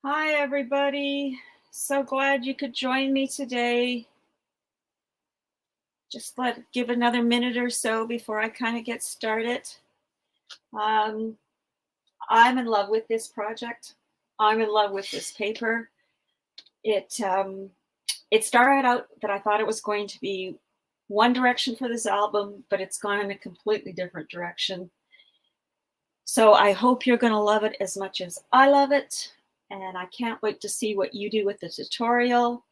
Hi, everybody. So glad you could join me today. Just give another minute or so before I kind of get started. Um, I'm in love with this project. I'm in love with this paper. It started out that I thought it was going to be one direction for this album, but it's gone in a completely different direction. So I hope you're going to love it as much as I love it. And I can't wait to see what you do with the tutorial.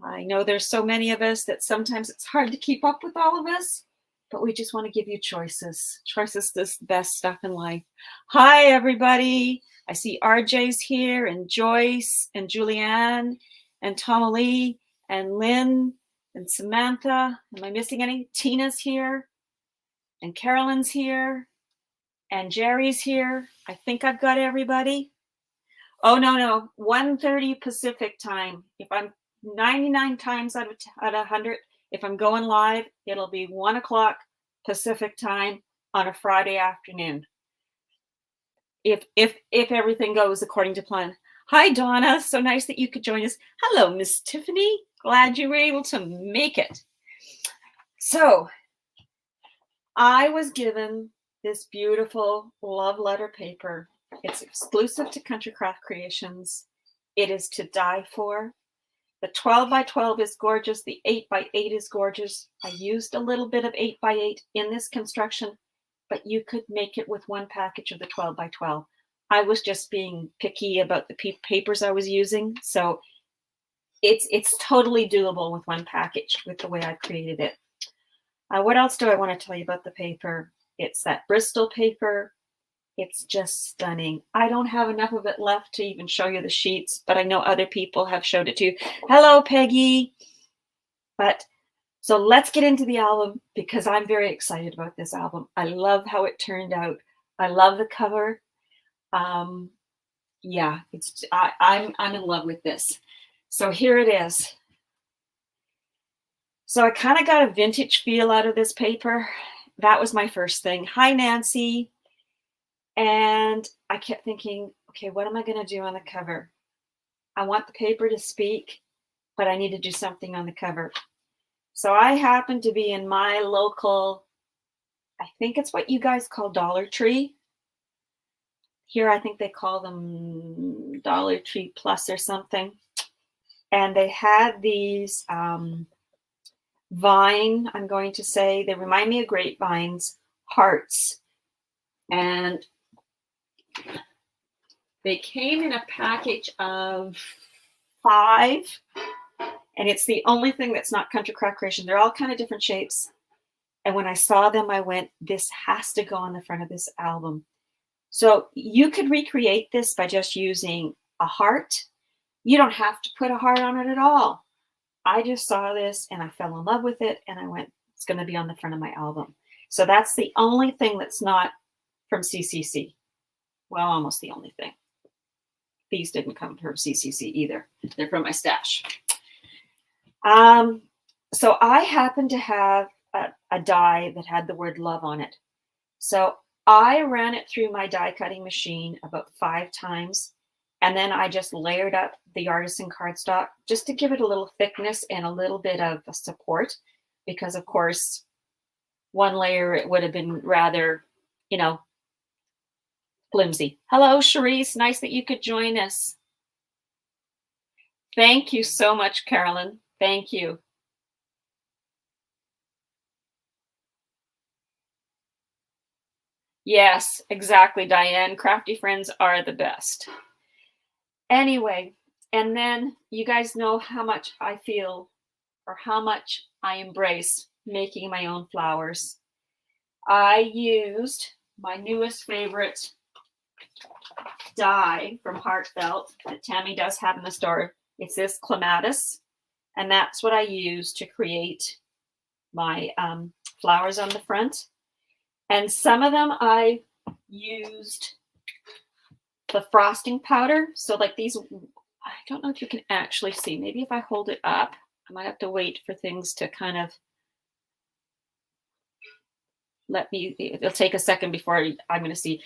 I know there's so many of us that sometimes it's hard to keep up with all of us, but we just want to give you choices. Choices is the best stuff in life. Hi, everybody. I see RJ's here, and Joyce, and Julianne, and Tomalee, and Lynn, and Samantha. Am I missing any? Tina's here, and Carolyn's here, and Jerry's here. I think I've got everybody. Oh, no. 1:30 Pacific time. If I'm 99 times out of 100, if I'm going live, it'll be 1 o'clock Pacific time on a Friday afternoon. If everything goes according to plan. Hi, Donna. So nice that you could join us. Hello, Miss Tiffany. Glad you were able to make it. So I was given this beautiful love letter paper. It's exclusive to Country Craft Creations. It is to die for. The 12 by 12 is gorgeous. The 8 by 8 is gorgeous. I used a little bit of 8 by 8 in this construction, but you could make it with one package of the 12 by 12. I was just being picky about the papers I was using. So it's totally doable with one package with the way I created it. What else do I want to tell you about the paper? It's that Bristol paper. It's just stunning. I don't have enough of it left to even show you the sheets, but I know other people have showed it to you. Hello, Peggy. But so let's get into the album because I'm very excited about this album. I love how it turned out. I love the cover. Yeah, I'm in love with this. So here it is. So I kind of got a vintage feel out of this paper. That was my first thing. Hi, Nancy. And I kept thinking, okay, what am I going to do on the cover? I want the paper to speak, but I need to do something on the cover. So I happened to be in my local, I think it's what you guys call Dollar Tree. Here, I think they call them Dollar Tree Plus or something. And they had these vine, I'm going to say, they remind me of grapevines, hearts. And they came in a package of 5, and it's the only thing that's not Country Craft Creation. They're all kind of different shapes. And when I saw them, I went, this has to go on the front of this album. So you could recreate this by just using a heart. You don't have to put a heart on it at all. I just saw this and I fell in love with it, and I went, it's going to be on the front of my album. So that's the only thing that's not from CCC. Well, almost the only thing. These didn't come from CCC either. They're from my stash. So I happened to have a die that had the word love on it. So I ran it through my die cutting machine about 5 times. And then I just layered up the artisan cardstock just to give it a little thickness and a little bit of support. Because, of course, one layer, it would have been rather, flimsy. Hello, Charisse. Nice that you could join us. Thank you so much, Carolyn. Thank you. Yes, exactly, Diane. Crafty friends are the best. Anyway, and then you guys know how much I feel or how much I embrace making my own flowers. I used my newest favorite die from Heartfelt that Tammy does have in the store. It's this clematis, and that's what I use to create my flowers on the front. And some of them I used the frosting powder. So like these, I don't know if you can actually see. Maybe if I hold it up, I might have to wait for things to kind of it'll take a second before I'm going to see.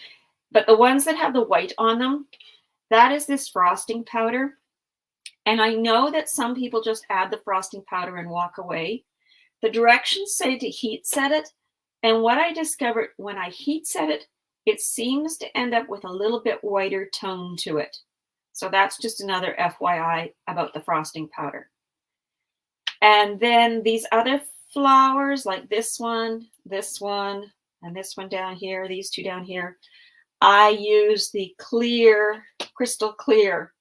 But the ones that have the white on them, that is this frosting powder. And I know that some people just add the frosting powder and walk away. The directions say to heat set it. And what I discovered when I heat set it, it seems to end up with a little bit whiter tone to it. So that's just another FYI about the frosting powder. And then these other flowers, like this one, and this one down here, these two down here, I use the clear, crystal clear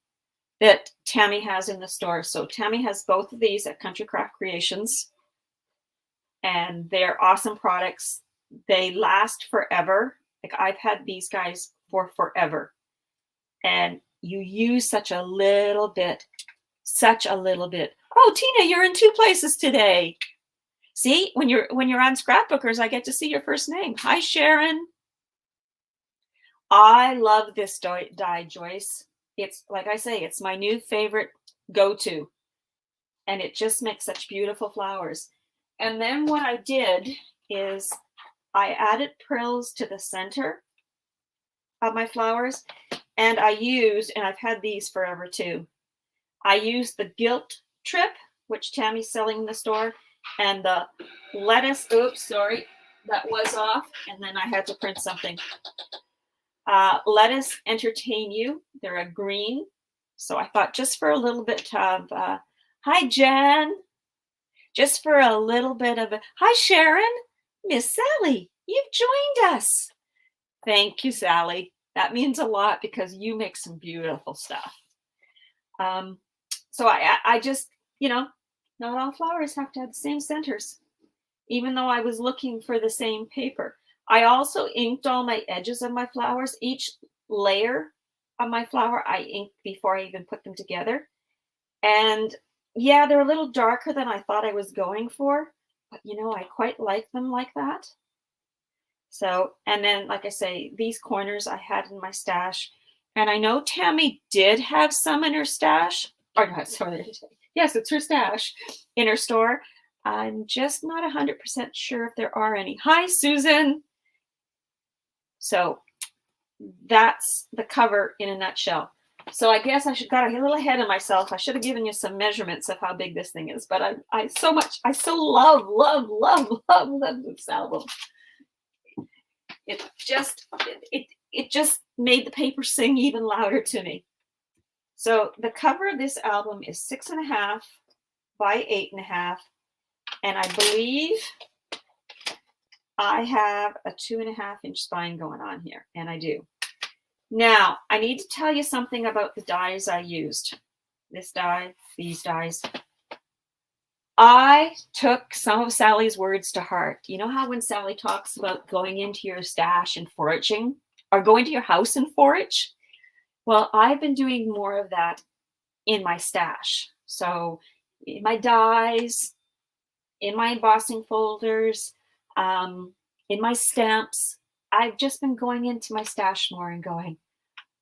that Tammy has in the store. So Tammy has both of these at Country Craft Creations, and they're awesome products. They last forever. Like, I've had these guys for forever. And you use such a little bit. Oh, Tina, you're in 2 places today. See, when you're on Scrapbookers, I get to see your first name. Hi, Sharon. I love this die, Joyce. It's, like I say, it's my new favorite go-to. And it just makes such beautiful flowers. And then what I did is I added prills to the center of my flowers. And I used, and I've had these forever too, I used the Guilt Trip, which Tammy's selling in the store, and the lettuce, oops, sorry, that was off, and then I had to print something. Lettuce Entertain You, they're a green. So I thought just for a little bit of, hi Jen, just for a little bit of, hi Sharon, Miss Sally, you've joined us. Thank you, Sally. That means a lot because you make some beautiful stuff. So I just, you know, not all flowers have to have the same centers, even though I was looking for the same paper. I also inked all my edges of my flowers. Each layer of my flower I inked before I even put them together. And yeah, they're a little darker than I thought I was going for, but you know, I quite like them like that. So, and then, like I say, these corners I had in my stash. And I know Tammy did have some in her stash. Or not, sorry. Yes, it's her stash in her store. I'm just not 100% sure if there are any. Hi, Susan. So that's the cover in a nutshell. So I guess I got a little ahead of myself. I should have given you some measurements of how big this thing is. But I so love this album. It just made the paper sing even louder to me. So the cover of this album is 6.5 by 8.5, and I believe I have a 2.5-inch spine going on here, and I do. Now I need to tell you something about the dies I used. This die, these dies. I took some of Sally's words to heart. You know how when Sally talks about going into your stash and foraging, or going to your house and forage? Well, I've been doing more of that in my stash. So in my dies, in my embossing folders, in my stamps, I've just been going into my stash more and going,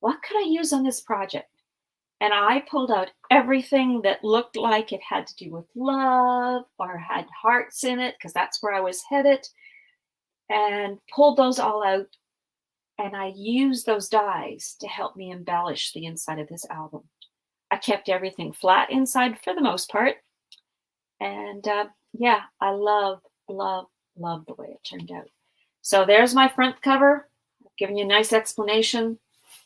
what could I use on this project? And I pulled out everything that looked like it had to do with love or had hearts in it, because that's where I was headed, and pulled those all out. And I used those dies to help me embellish the inside of this album. I kept everything flat inside for the most part. And yeah, I love the way it turned out. So there's my front cover. I've given you a nice explanation.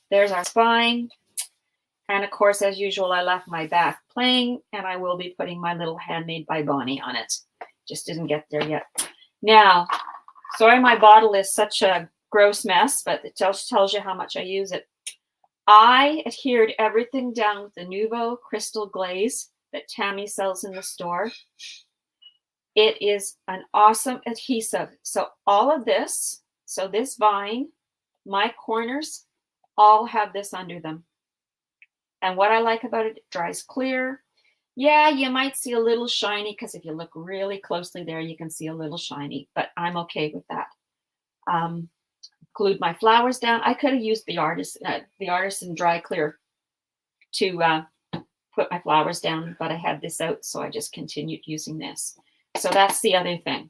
There's our spine. And of course, as usual, I left my back plain, and I will be putting my little Handmade by Bonnie on it. Just didn't get there yet. Now, sorry my bottle is such a gross mess, but it tells you how much I use it. I adhered everything down with the Nuvo Crystal Glaze that Tammy sells in the store. It is an awesome adhesive. So all of this, so this vine, my corners, all have this under them. And what I like about it, it dries clear. Yeah, you might see a little shiny, because if you look really closely there, you can see a little shiny, but I'm okay with that. Glued my flowers down. I could have used the Artisan Dry Clear to put my flowers down, but I had this out, so I just continued using this. So that's the other thing.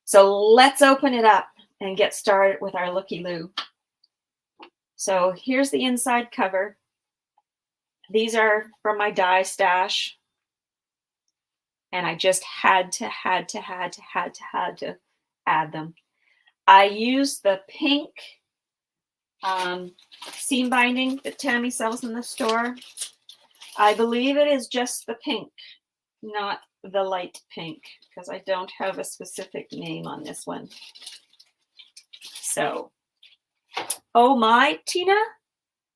So let's open it up and get started with our looky-loo. So here's the inside cover. These are from my die stash. And I just had to add them. I used the pink seam binding that Tammy sells in the store. I believe it is just the pink, not the light pink, because I don't have a specific name on this one. So, oh my, Tina?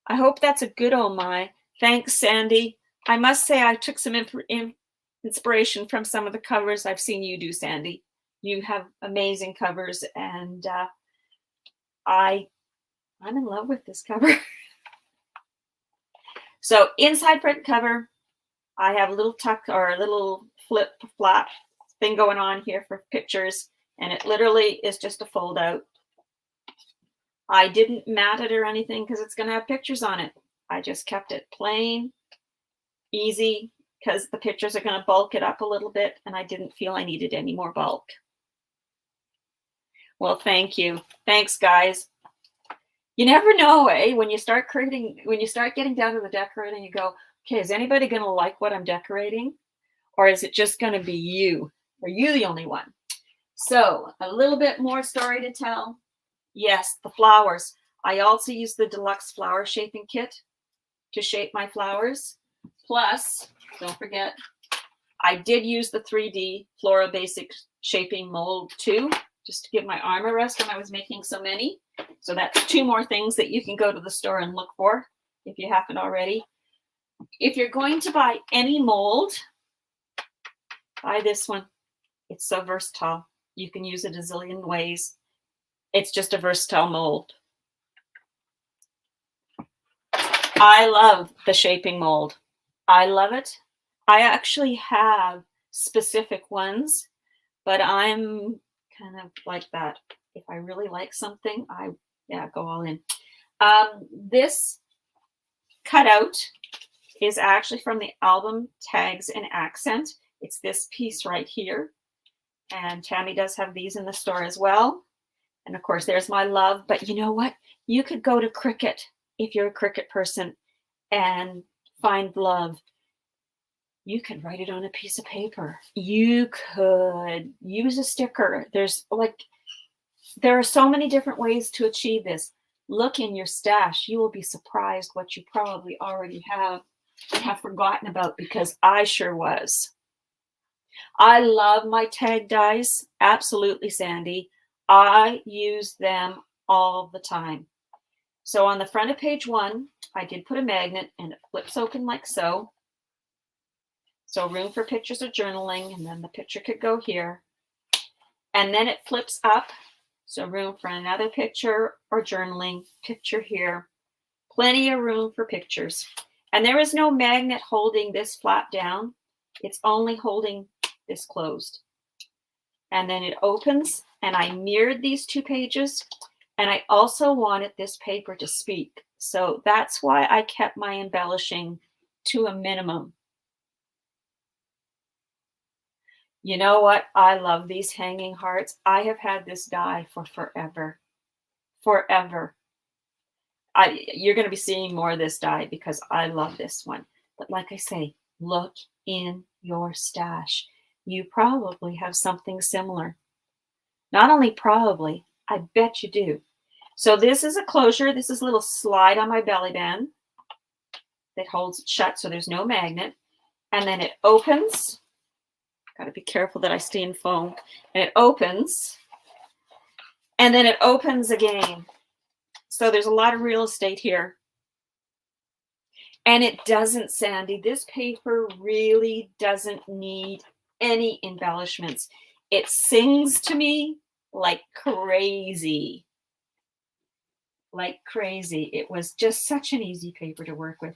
I hope that's a good oh my. Thanks, Sandy. I must say I took some inspiration from some of the covers I've seen you do, Sandy. You have amazing covers, and I'm in love with this cover. So inside front cover, I have a little tuck or a little flap thing going on here for pictures, and it literally is just a fold out. I didn't mat it or anything because it's going to have pictures on it. I just kept it plain, easy, because the pictures are going to bulk it up a little bit, and I didn't feel I needed any more bulk. Well, thank you. Thanks, guys. You never know, eh? When you start getting down to the decorating, you go, okay, is anybody going to like what I'm decorating? Or is it just going to be you? Are you the only one? So a little bit more story to tell. Yes, the flowers. I also use the deluxe flower shaping kit to shape my flowers. Plus, don't forget, I did use the 3D Flora Basic shaping mold too, just to give my arm a rest when I was making so many. So that's 2 more things that you can go to the store and look for if you haven't already. If you're going to buy any mold, buy this one. It's so versatile. You can use it a zillion ways. It's just a versatile mold. I love the shaping mold. I love it. I actually have specific ones, but I'm kind of like that. If I really like something, I go all in. This cutout is actually from the album Tags and Accent. It's this piece right here. And Tammy does have these in the store as well. And of course, there's my love. But you know what? You could go to Cricut if you're a Cricut person and find love. You could write it on a piece of paper. You could use a sticker. There are so many different ways to achieve this. Look in your stash. You will be surprised what you probably already have and have forgotten about, because I sure was. I love my tag dies. Absolutely, Sandy. I use them all the time. So on the front of page 1, I did put a magnet, and it flips open like so. So room for pictures or journaling, and then the picture could go here. And then it flips up. So room for another picture or journaling, picture here. Plenty of room for pictures. And there is no magnet holding this flap down. It's only holding this closed. And then it opens, and I mirrored these 2 pages. And I also wanted this paper to speak. So that's why I kept my embellishing to a minimum. You know what? I love these hanging hearts. I have had this die for forever. Forever. You're going to be seeing more of this die because I love this one. But like I say, look in your stash. You probably have something similar. Not only probably, I bet you do. So this is a closure. This is a little slide on my belly band that holds it shut, so there's no magnet. And then it opens. Got to be careful that I stay in foam. And it opens. And then it opens again. So there's a lot of real estate here. And it doesn't, Sandy, this paper really doesn't need any embellishments. It sings to me like crazy. Like crazy. It was just such an easy paper to work with.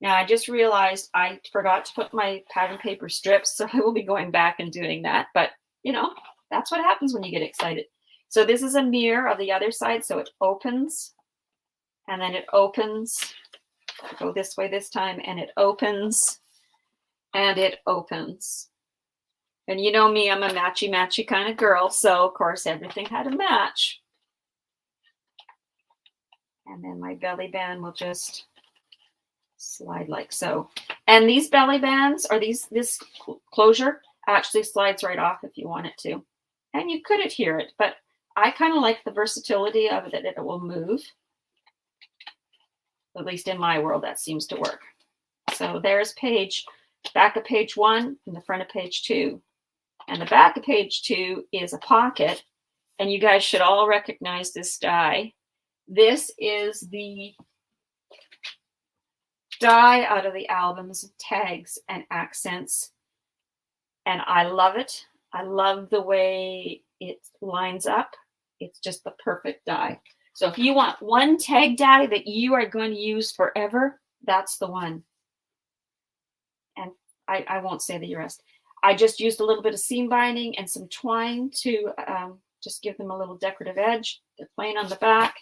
Now, I just realized I forgot to put my pattern paper strips, so I will be going back and doing that. But, you know, that's what happens when you get excited. So this is a mirror of the other side, so it opens, and then it opens. I'll go this way this time, and it opens, and it opens. And you know me, I'm a matchy-matchy kind of girl, so, of course, everything had a match. And then my belly band will just slide like so. And these belly bands, or this closure actually slides right off if you want it to. And you could adhere it, but I kind of like the versatility of it, that it will move. At least in my world, that seems to work. So there's back of page 1 and the front of page 2. And the back of page 2 is a pocket. And you guys should all recognize this die. This is the die out of the albums of Tags and Accents. And I love it. I love the way it lines up. It's just the perfect die. So if you want one tag die that you are going to use forever, that's the one. And I won't say the rest. I just used a little bit of seam binding and some twine to just give them a little decorative edge. They're plain on the back.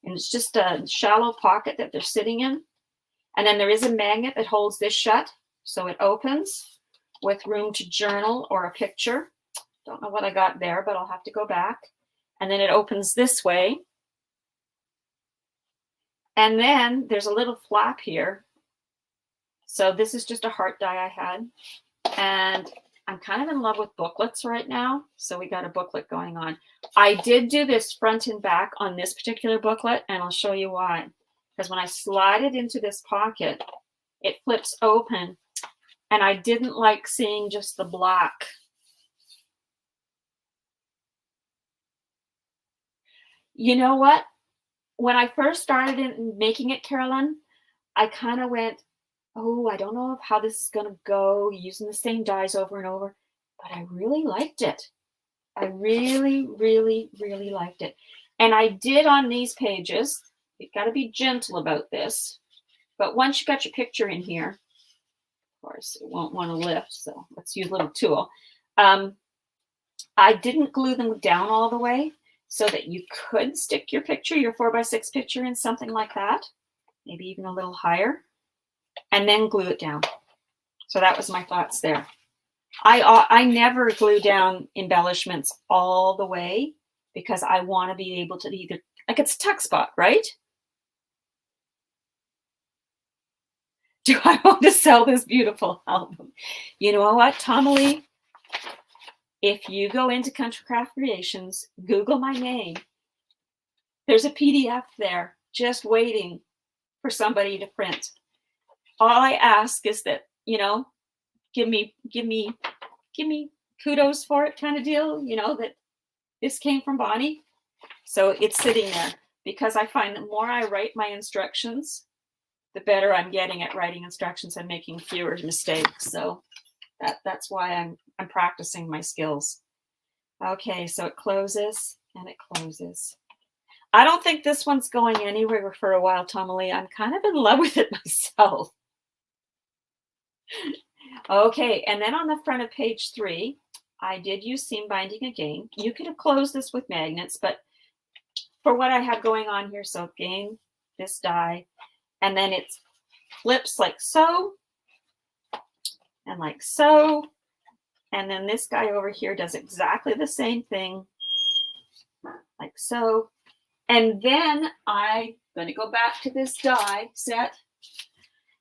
And it's just a shallow pocket that they're sitting in. And then there is a magnet that holds this shut. So it opens with room to journal or a picture. Don't know what I got there, but I'll have to go back. And then it opens this way. And then there's a little flap here. So this is just a heart die I had. And I'm kind of in love with booklets right now. So we got a booklet going on. I did do this front and back on this particular booklet, and I'll show you why. Because when I slide it into this pocket, it flips open. And I didn't like seeing just the black. You know what? When I first started making it, Carolyn, I kind of went, oh, I don't know how this is going to go, using the same dies over and over. But I really liked it. I really, really, really liked it. And I did on these pages, you've got to be gentle about this. But once you got your picture in here, of course, it won't want to lift. So let's use a little tool. I didn't glue them down all the way so that you could stick your picture, your 4x6 picture, in something like that, maybe even a little higher, and then glue it down. So that was my thoughts there. I never glue down embellishments all the way because I want to be able to either, like, it's a tuck spot, right? Do I want to sell this beautiful album? You know what, Tomalee? If you go into Country Craft Creations, Google my name. There's a PDF there just waiting for somebody to print. All I ask is that, you know, give me kudos for it, kind of deal, you know, that this came from Bonnie. So it's sitting there because I find the more I write my instructions, the better I'm getting at writing instructions and making fewer mistakes. So that's why I'm practicing my skills. Okay, so it closes and it closes. I don't think this one's going anywhere for a while, Tomalee. I'm kind of in love with it myself. Okay, and then on the front of page 3, I did use seam binding again. You could have closed this with magnets, but for what I have going on here, so again, this die, and then it flips like so, and like so, and then this guy over here does exactly the same thing, like so. And then I'm going to go back to this die set,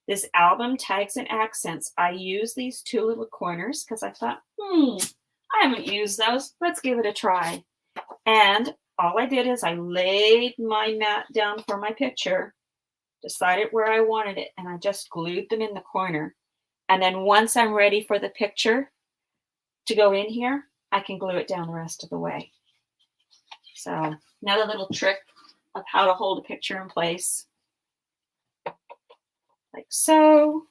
this album Tags and Accents. I use these 2 little corners because I thought, I haven't used those. Let's give it a try. And all I did is I laid my mat down for my picture, decided where I wanted it, and I just glued them in the corner. And then once I'm ready for the picture to go in here, I can glue it down the rest of the way. So another little trick of how to hold a picture in place. Like so.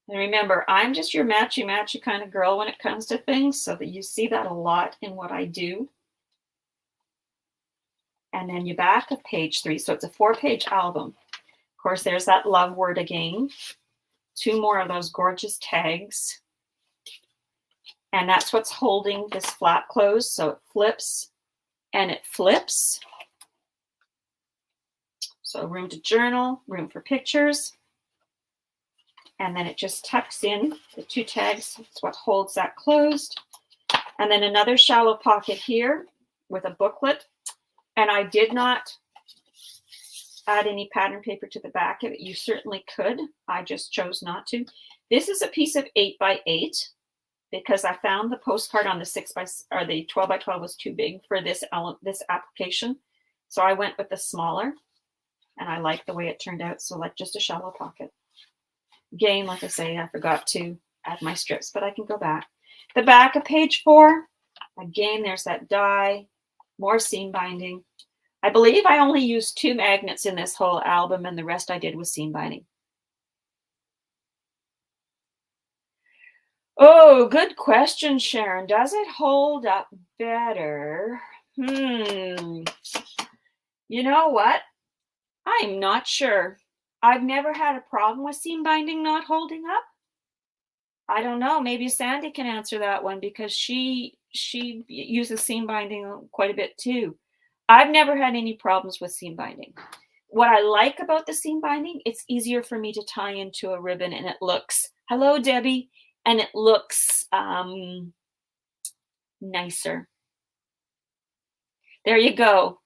And remember, I'm just your matchy-matchy kind of girl when it comes to things, so that you see that a lot in what I do. And then you back of page 3. So it's a 4-page album. Of course, there's that love word again. 2 more of those gorgeous tags. And that's what's holding this flap closed. So it flips and it flips. So room to journal, room for pictures. And then it just tucks in the 2 tags. That's what holds that closed. And then another shallow pocket here with a booklet. And I did not add any pattern paper to the back of it, you certainly could. I just chose not to. This is a piece of 8x8 because I found the postcard on the 12x12 was too big for this application. So I went with the smaller, and I like the way it turned out. So like just a shallow pocket. Again, like I say, I forgot to add my strips, but I can go back. The back of page 4, again, there's that die, more seam binding. I believe I only used 2 magnets in this whole album, and the rest I did was seam binding. Oh, good question, Sharon. Does it hold up better? You know what? I'm not sure. I've never had a problem with seam binding not holding up. I don't know. Maybe Sandy can answer that one because she uses seam binding quite a bit too. I've never had any problems with seam binding. What I like about the seam binding, it's easier for me to tie into a ribbon, and it looks, hello, Debbie, and it looks nicer. There you go.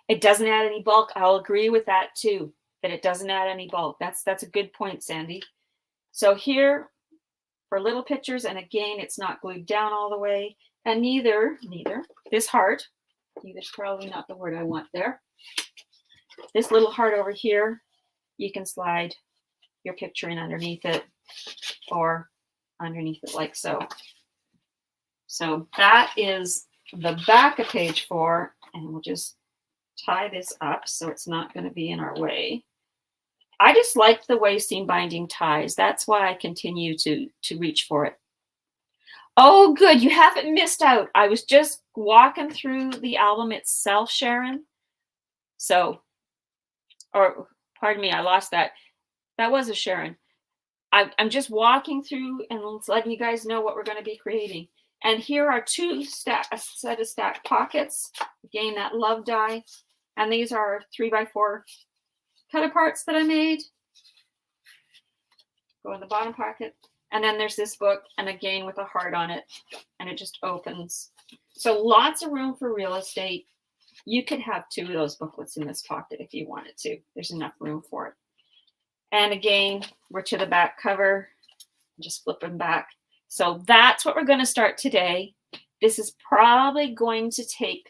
It doesn't add any bulk. I'll agree with that too, that it doesn't add any bulk. That's a good point, Sandy. So here for little pictures, and again, it's not glued down all the way, and neither this heart, neither's probably not the word I want there. This little heart over here, you can slide your picture in underneath it or underneath it like so. So that is the back of page 4, and we'll just tie this up so it's not going to be in our way. I just like the way seam binding ties. That's why I continue to reach for it. Oh, good. You haven't missed out. I was just walking through the album itself, Sharon. So, or pardon me, I lost that. That was a Sharon. I'm just walking through and letting you guys know what we're going to be creating. And here are a set of stacked pockets. Again, that love die. And these are 3x4 cut aparts that I made. Go in the bottom pocket. And then there's this book, and again with a heart on it, and it just opens. So lots of room for real estate. You could have 2 of those booklets in this pocket if you wanted to. There's enough room for it. And again, we're to the back cover, just flipping back. So that's what we're going to start today. This is probably going to take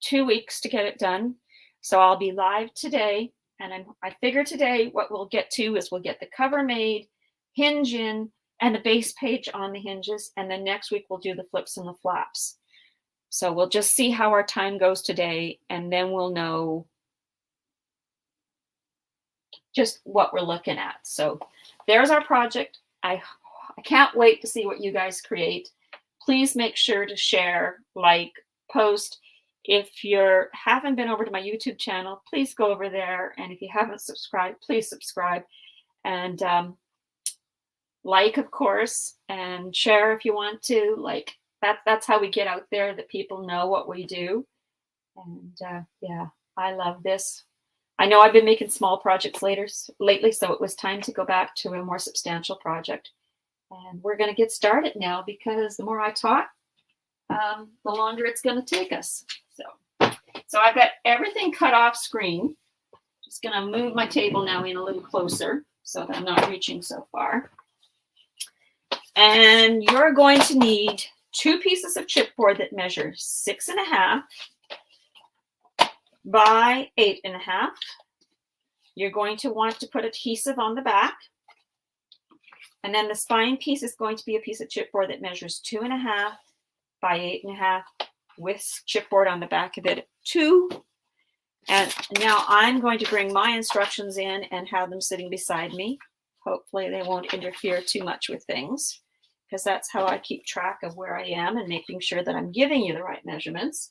2 weeks to get it done. So I'll be live today. And I figure today what we'll get to is we'll get the cover made, hinge in, and the base page on the hinges. And then next week we'll do the flips and the flaps. So we'll just see how our time goes today, and then we'll know just what we're looking at. So there's our project. I can't wait to see what you guys create. Please make sure to share, like, post. If you haven't been over to my YouTube channel, please go over there. And if you haven't subscribed, please subscribe. And like, of course, and share if you want to. Like, that's how we get out there, that people know what we do. And yeah, I love this. I know I've been making small projects lately, so it was time to go back to a more substantial project. And we're going to get started now, because the more I talk, the longer it's going to take us. So I've got everything cut off screen. Just going to move my table now in a little closer so that I'm not reaching so far. And you're going to need 2 pieces of chipboard that measure 6.5 by 8.5. You're going to want to put adhesive on the back. And then the spine piece is going to be a piece of chipboard that measures 2.5 by 8.5 with chipboard on the back of it, 2. And now I'm going to bring my instructions in and have them sitting beside me. Hopefully they won't interfere too much with things, because that's how I keep track of where I am and making sure that I'm giving you the right measurements.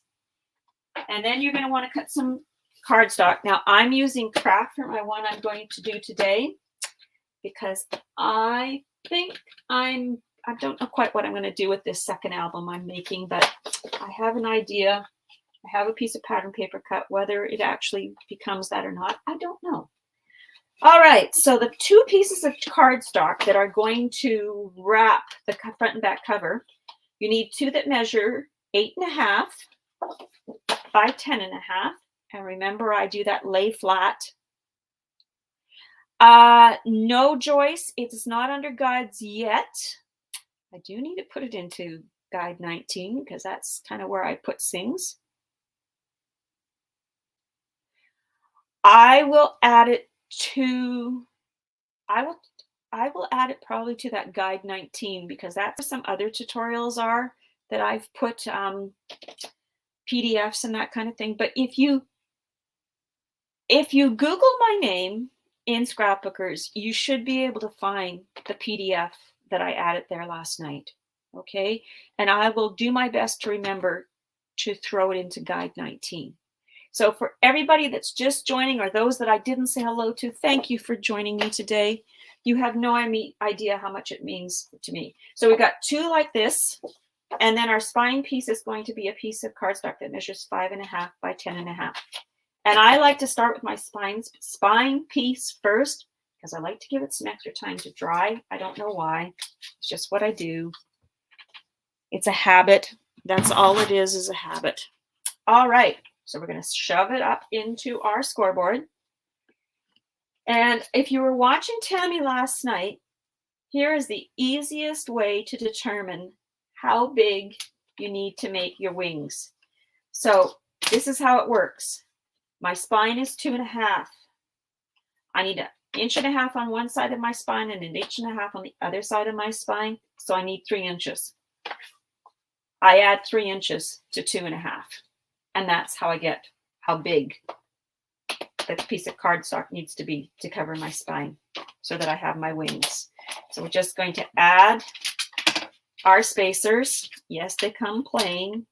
And then you're going to want to cut some cardstock. Now I'm using craft for my one I'm going to do today, because I think I don't know quite what I'm going to do with this second album I'm making, but I have an idea. I have a piece of pattern paper cut. Whether it actually becomes that or not, I don't know. All right, so the 2 pieces of cardstock that are going to wrap the front and back cover, you need 2 that measure 8.5 by 10.5. And remember, I do that lay flat. No, Joyce, it's not under guides yet. I do need to put it into guide 19 because that's kind of where I put things. I will add it to, I will add it probably to that guide 19 because that's where some other tutorials are that I've put PDFs and that kind of thing. But if you Google my name in Scrapbookers, you should be able to find the PDF that I added there last night. Okay. And I will do my best to remember to throw it into guide 19. So for everybody that's just joining or those that I didn't say hello to, thank you for joining me today. You have no idea how much it means to me. So we got two like this, and then our spine piece is going to be a piece of cardstock that measures 5.5 by 10.5. And I like to start with my spine piece first because I like to give it some extra time to dry. I don't know why. It's just what I do. It's a habit. That's all it is a habit. All right. So we're going to shove it up into our scoreboard. And if you were watching Tammy last night, here is the easiest way to determine how big you need to make your wings. So this is how it works. My spine is 2.5. I need 1.5 inches on one side of my spine and 1.5 inches on the other side of my spine. So I need 3 inches. I add 3 inches to 2.5. And that's how I get how big that piece of cardstock needs to be to cover my spine so that I have my wings. So we're just going to add our spacers. Yes, they come plain,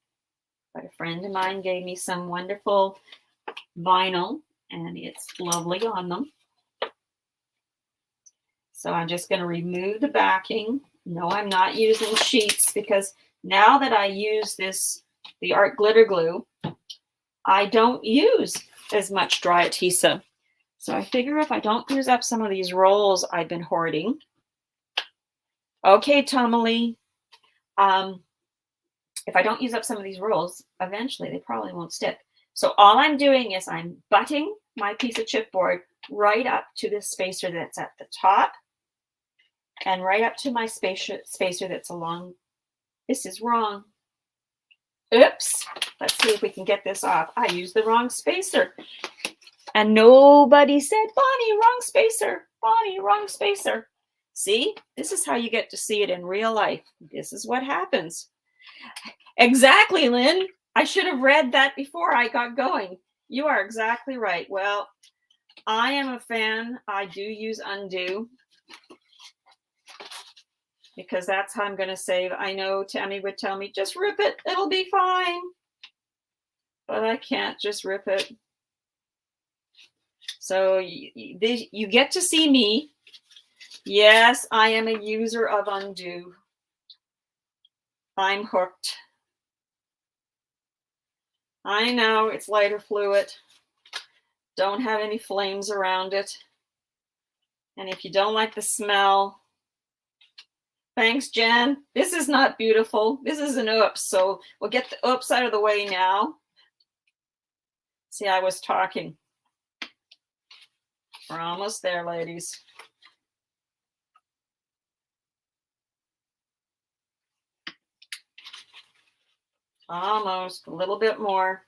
but a friend of mine gave me some wonderful vinyl and it's lovely on them. So I'm just going to remove the backing. No, I'm not using sheets because now that I use the art glitter glue, I don't use as much dry adhesive. So I figure if I don't use up some of these rolls I've been hoarding. Okay, Tomalee. If I don't use up some of these rolls, eventually they probably won't stick. So all I'm doing is I'm butting my piece of chipboard right up to this spacer that's at the top and right up to my spacer that's along. This is wrong. Oops. Let's see if we can get this off. I used the wrong spacer. And nobody said, Bonnie, wrong spacer. Bonnie, wrong spacer. See, this is how you get to see it in real life. This is what happens. Exactly, Lynn. I should have read that before I got going. You are exactly right. Well, I am a fan. I do use undo because that's how I'm going to save. I know Tammy would tell me, just rip it. It'll be fine. But I can't just rip it. So you get to see me. Yes, I am a user of undo. I'm hooked. I know it's lighter fluid. Don't have any flames around it. And if you don't like the smell, thanks, Jen. This is not beautiful. This is an oops. So we'll get the oops out of the way now. See, I was talking. We're almost there, ladies. Almost, a little bit more.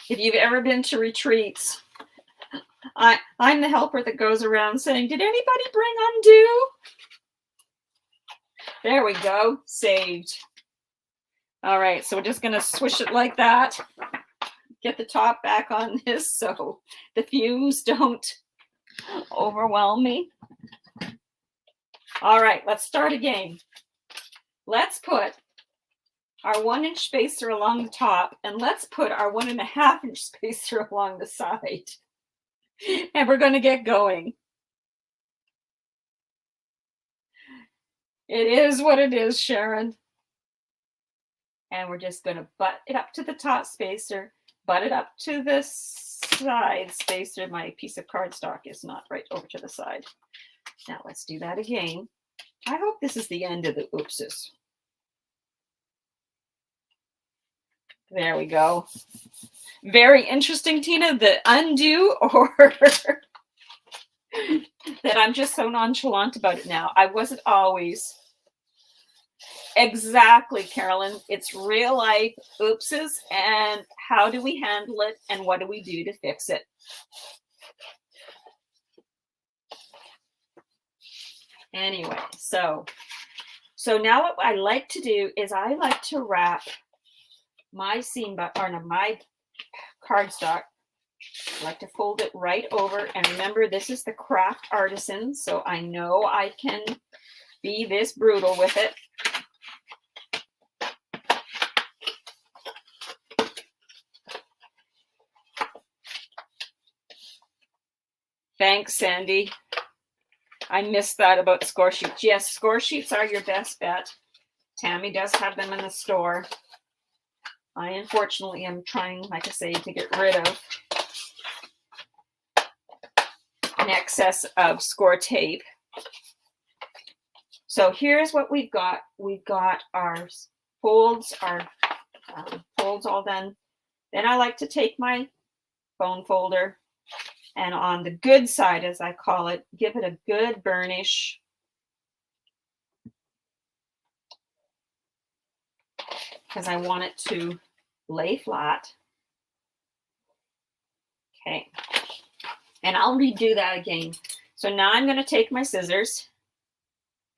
If you've ever been to retreats, I'm the helper that goes around saying, did anybody bring undo? There we go, saved. All right, so we're just gonna swish it like that. Get the top back on this so the fumes don't overwhelm me. All right, let's start again. Let's put our 1-inch spacer along the top and let's put our 1.5-inch spacer along the side. And we're going to get going. It is what it is, Sharon. And we're just going to butt it up to the top spacer, butt it up to the side spacer. My piece of cardstock is not right over to the side. Now let's do that again. I hope this is the end of the oopses. There we go. Very interesting, Tina, the undo or that I'm just so nonchalant about it now. I wasn't always. Exactly, Carolyn. It's real life oopses, and how do we handle it, and what do we do to fix it? Anyway, so now what I like to do is I like to wrap my seam my cardstock. I like to fold it right over, and remember, this is the craft artisan, so I know I can be this brutal with it. Thanks, Sandy. I missed that about score sheets. Yes, score sheets are your best bet. Tammy does have them in the store. I unfortunately am trying, like I say, to get rid of an excess of score tape. So here's what we've got. We've got our folds, folds all done. Then I like to take my bone folder and on the good side, as I call it, give it a good burnish. Because I want it to lay flat. Okay. And I'll redo that again. So now I'm going to take my scissors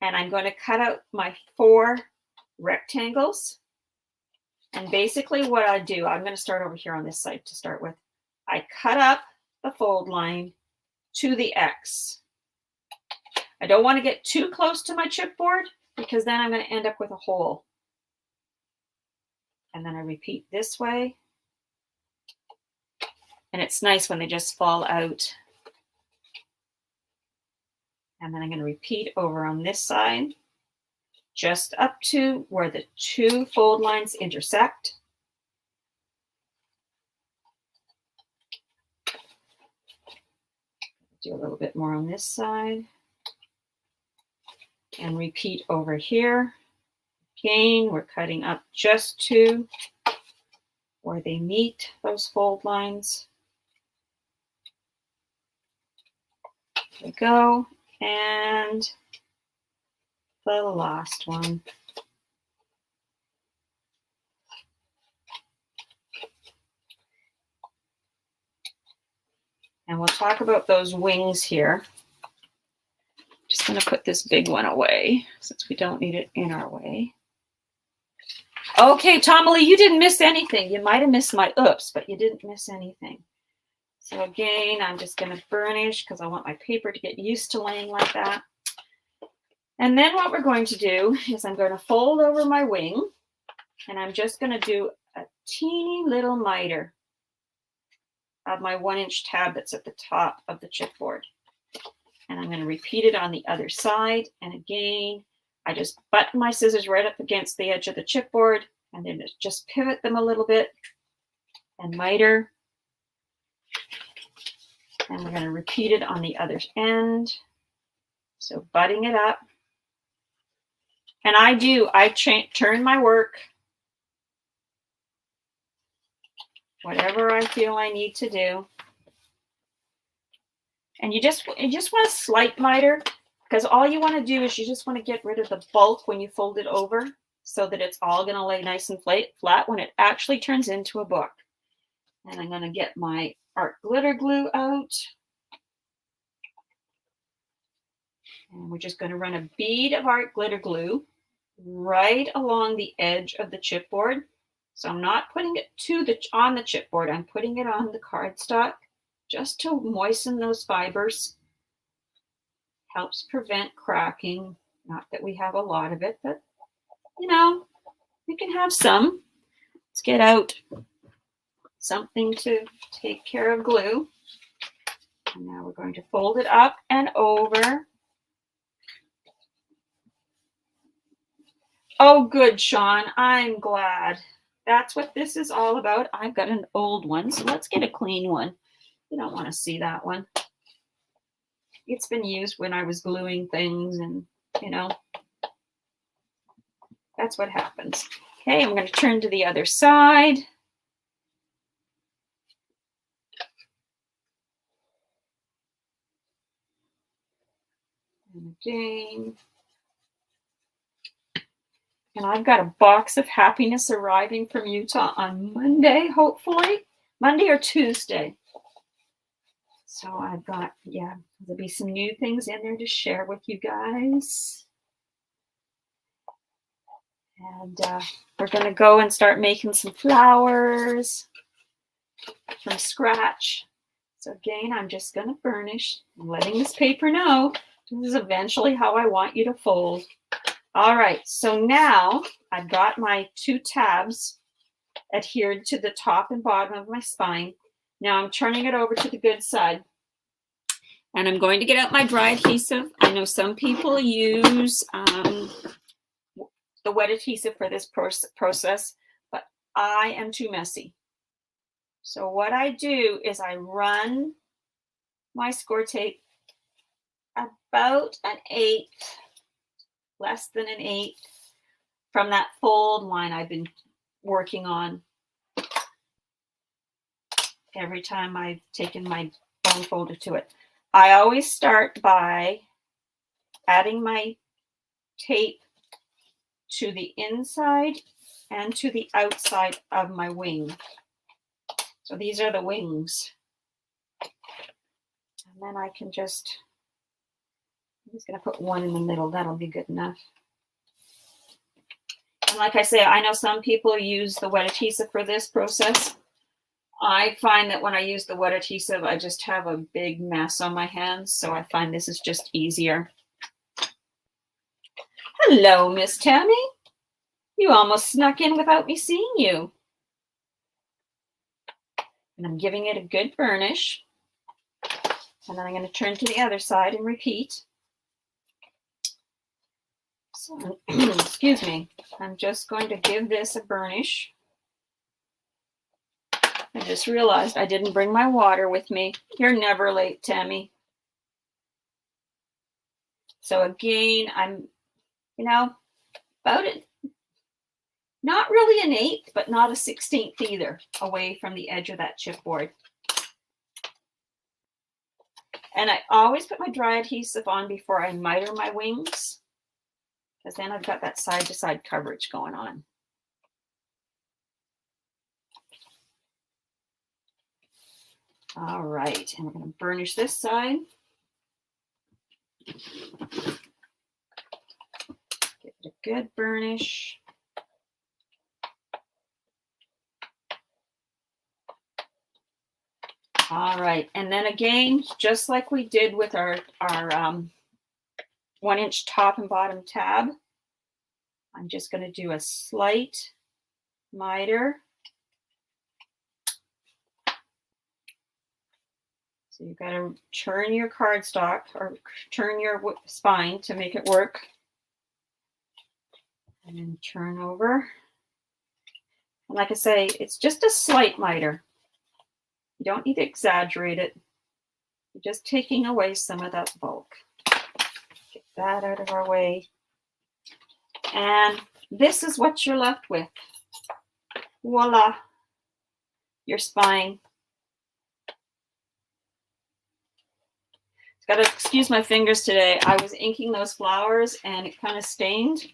and I'm going to cut out my 4 rectangles. And basically what I do, I'm going to start over here on this side to start with. I cut up the fold line to the X. I don't want to get too close to my chipboard because then I'm going to end up with a hole. And then I repeat this way. And it's nice when they just fall out. And then I'm going to repeat over on this side, just up to where the 2 fold lines intersect. Do a little bit more on this side. And repeat over here. Again, we're cutting up just to where they meet those fold lines. There we go. And the last one. And we'll talk about those wings here. Just going to put this big one away since we don't need it in our way. Okay, Tomalee, you didn't miss anything. You might have missed my oops, but you didn't miss anything. So again, I'm just going to burnish because I want my paper to get used to laying like that. And then what we're going to do is I'm going to fold over my wing and I'm just going to do a teeny little miter of my 1-inch tab that's at the top of the chipboard. And I'm going to repeat it on the other side. And again, I just button my scissors right up against the edge of the chipboard and then just pivot them a little bit and miter. And we're going to repeat it on the other end. So butting it up. And I turn my work whatever I feel I need to do. And you just want a slight miter because all you want to do is you just want to get rid of the bulk when you fold it over so that it's all going to lay nice and flat when it actually turns into a book. And I'm going to get my art glitter glue out. And we're just going to run a bead of art glitter glue right along the edge of the chipboard. So I'm not putting it on the chipboard. I'm putting it on the cardstock just to moisten those fibers. Helps prevent cracking. Not that we have a lot of it, but you know, we can have some. Let's get out something to take care of glue. And now we're going to fold it up and over. Oh, good, Sean. I'm glad. That's what this is all about. I've got an old one, so let's get a clean one. You don't want to see that one. It's been used when I was gluing things and, you know, that's what happens. Okay, I'm going to turn to the other side. And again. And I've got a box of happiness arriving from Utah on Monday, hopefully. Monday or Tuesday. So I've got, yeah, there'll be some new things in there to share with you guys. And we're going to go and start making some flowers from scratch. So again, I'm just going to burnish, letting this paper know this is eventually how I want you to fold. All right, so now I've got my 2 tabs adhered to the top and bottom of my spine. Now I'm turning it over to the good side. And I'm going to get out my dry adhesive. I know some people use the wet adhesive for this process, but I am too messy. So what I do is I run my score tape about an 1/8, less than an 1/8, from that fold line I've been working on every time I've taken my bone folder to it. I always start by adding my tape to the inside and to the outside of my wing. So these are the wings. And then I can I'm just going to put one in the middle. That'll be good enough. And like I say, I know some people use the wet adhesive for this process. I find that when I use the wet adhesive, I just have a big mess on my hands. So I find this is just easier. Hello, Miss Tammy. You almost snuck in without me seeing you. And I'm giving it a good burnish. And then I'm going to turn to the other side and repeat. So, excuse me. I'm just going to give this a burnish. I just realized I didn't bring my water with me. You're never late, Tammy. So again, I'm, about it. Not really an 1/8, but not a 16th either, away from the edge of that chipboard. And I always put my dry adhesive on before I miter my wings, because then I've got that side-to-side coverage going on. All right, and we're going to burnish this side. Give it a good burnish. All right, and then again, just like we did with our 1-inch top and bottom tab, I'm just going to do a slight miter. So you've got to turn your cardstock or turn your spine to make it work. And then turn over. And like I say, it's just a slight miter. You don't need to exaggerate it. You're just taking away some of that bulk. Get that out of our way. And this is what you're left with. Voila. Your spine. Got to excuse my fingers today. I was inking those flowers and it kind of stained.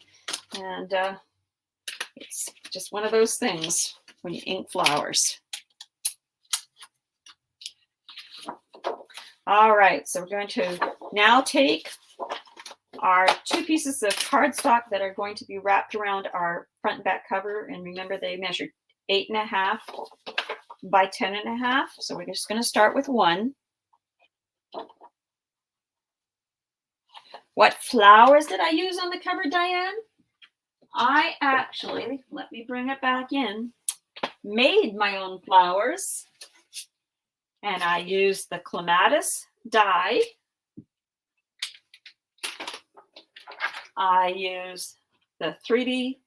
And it's just one of those things when you ink flowers. All right, so we're going to now take our 2 pieces of cardstock that are going to be wrapped around our front and back cover. And remember, they measured 8.5 by 10.5. So we're just going to start with 1. What flowers did I use on the cover, Diane? I actually, let me bring it back in, made my own flowers. And I used the clematis die. I used the 3D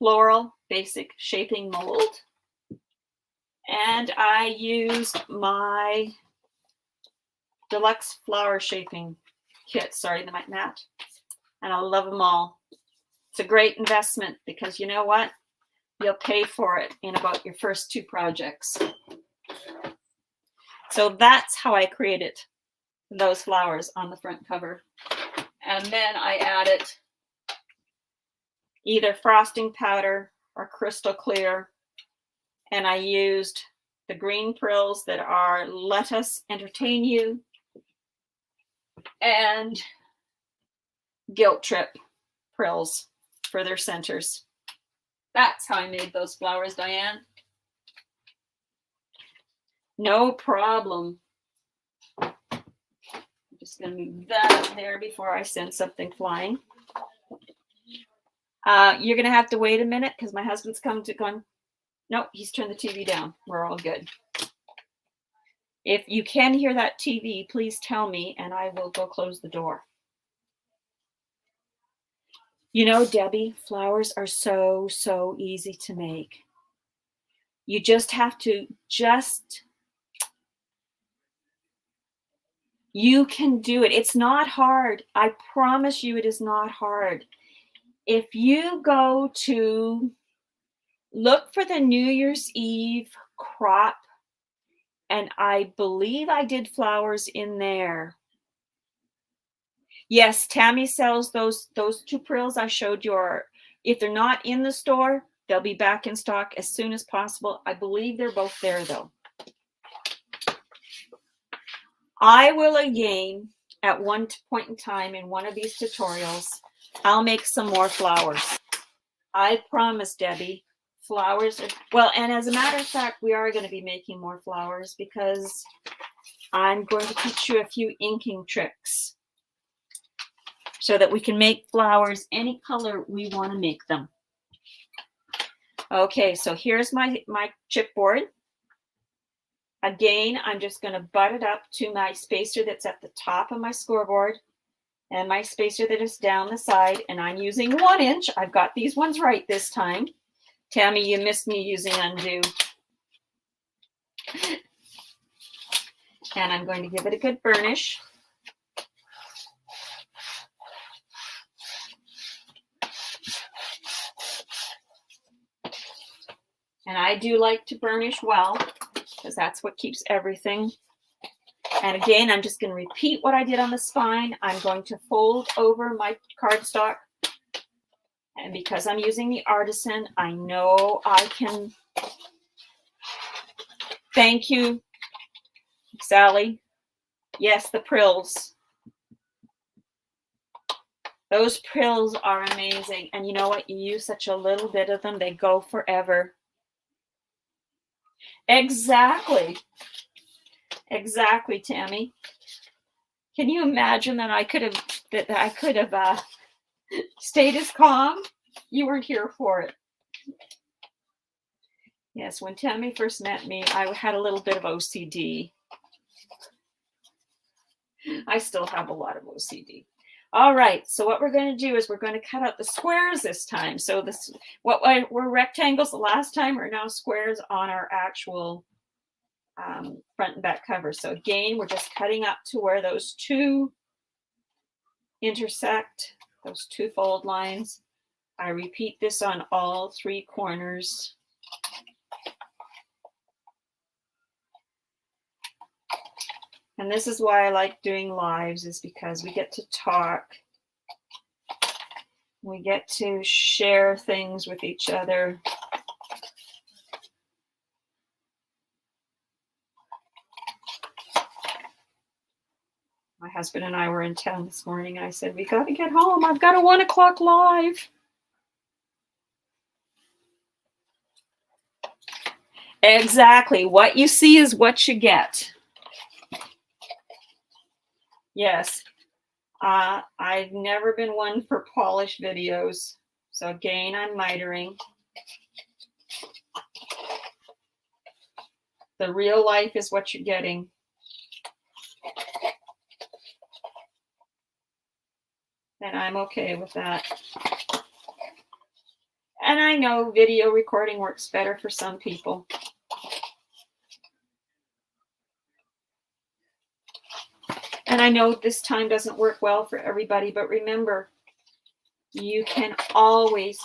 floral basic shaping mold. And I used my deluxe flower shaping kit. Sorry, the mat. And I love them all. It's a great investment because you know what? You'll pay for it in about your first 2 projects. So that's how I created those flowers on the front cover. And then I added either frosting powder or crystal clear. And I used the green frills that are Let Us Entertain You and Guilt Trip frills for their centers. That's how I made those flowers, Diane. No problem. I'm just going to move that up there before I send something flying. You're going to have to wait a minute because my husband's come to go. No, he's turned the TV down. We're all good. If you can hear that TV, please tell me and I will go close the door. You know, Debbie, flowers are so easy to make. You just have to you can do it. It's not hard. I promise you it is not hard. If you go to look for the New Year's Eve crop, and I believe I did flowers in there. Yes, Tammy sells those two frills I showed you. If they're not in the store, they'll be back in stock as soon as possible. I believe they're both there though. I will again, at one point in time in one of these tutorials, I'll make some more flowers. I promise, Debbie, flowers are, well, and as a matter of fact, we are going to be making more flowers because I'm going to teach you a few inking tricks so that we can make flowers any color we want to make them. Okay, so here's my chipboard. Again, I'm just going to butt it up to my spacer that's at the top of my scoreboard and my spacer that is down the side, and I'm using 1 inch. I've got these ones right this time. Tammy, you missed me using undo. And I'm going to give it a good burnish. And I do like to burnish well because that's what keeps everything. And again, I'm just going to repeat what I did on the spine. I'm going to fold over my cardstock. And because I'm using the Artisan, I know I can. Thank you, Sally. Yes, the prills. Those prills are amazing. And you know what? You use such a little bit of them, they go forever. Exactly. Exactly, Tammy. Can you imagine that I could have stayed as calm? You weren't here for it. Yes, when Tammy first met me, I had a little bit of OCD. I still have a lot of OCD. All right, so what we're going to do is we're going to cut out the squares this time. So this, what were rectangles the last time are now squares on our actual front and back cover. So again, we're just cutting up to where those two intersect, those two fold lines. I repeat this on all 3 corners. And this is why I like doing lives, is because we get to talk. We get to share things with each other. My husband and I were in town this morning. I said, we got to get home. I've got a 1 o'clock live. Exactly. What you see is what you get. Yes. I've never been one for polished videos. So again, I'm mitering. The real life is what you're getting. And I'm okay with that. And I know video recording works better for some people. And I know this time doesn't work well for everybody, but remember, you can always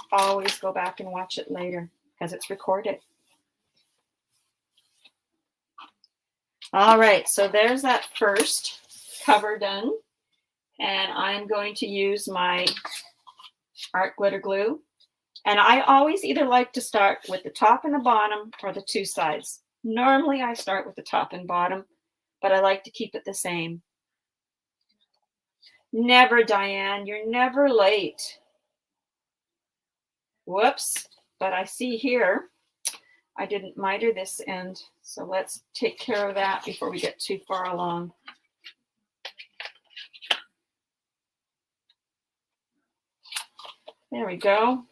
go back and watch it later because it's recorded. All right, so there's that first cover done. And I'm going to use my art glitter glue. And I always either like to start with the top and the bottom or the two sides. Normally I start with the top and bottom, but I like to keep it the same. Never, Diane, you're never late. Whoops, but I see here I didn't miter this end, so let's take care of that before we get too far along. There we go.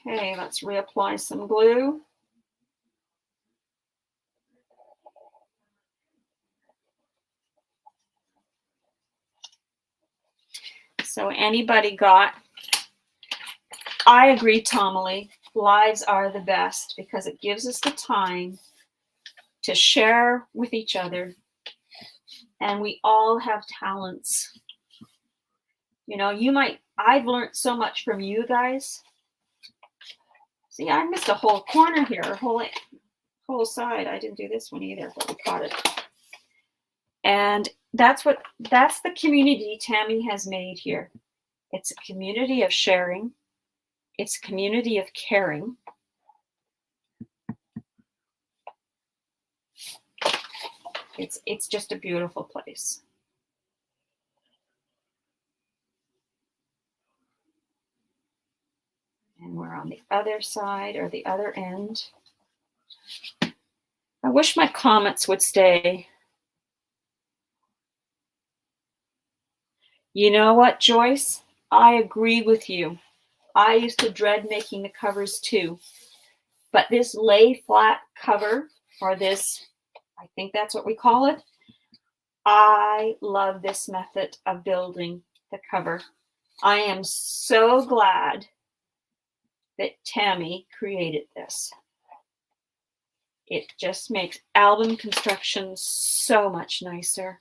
Okay, let's reapply some glue. So anybody got, I agree, Tomalee, lives are the best because it gives us the time to share with each other. And we all have talents. You know, I've learned so much from you guys. See, I missed a whole corner here, a whole side. I didn't do this one either, but we caught it. And that's the community Tammy has made here. It's a community of sharing. It's a community of caring. It's just a beautiful place. And we're on the other side or the other end. I wish my comments would stay. You know what, Joyce? I agree with you. I used to dread making the covers too. But this lay flat cover, or this, I think that's what we call it, I love this method of building the cover. I am so glad that Tammy created this. It just makes album construction so much nicer.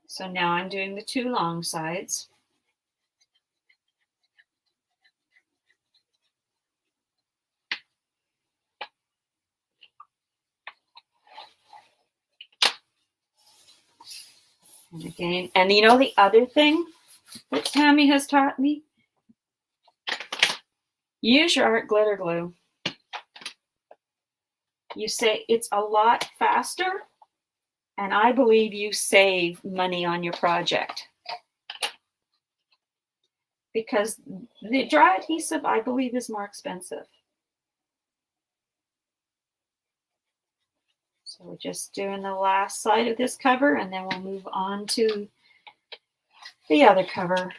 So now I'm doing the two long sides. And again, and you know the other thing that Tammy has taught me? Use your art glitter glue. You say it's a lot faster, and I believe you save money on your project. Because the dry adhesive, I believe, is more expensive. So we're just doing the last side of this cover, and then we'll move on to the other cover.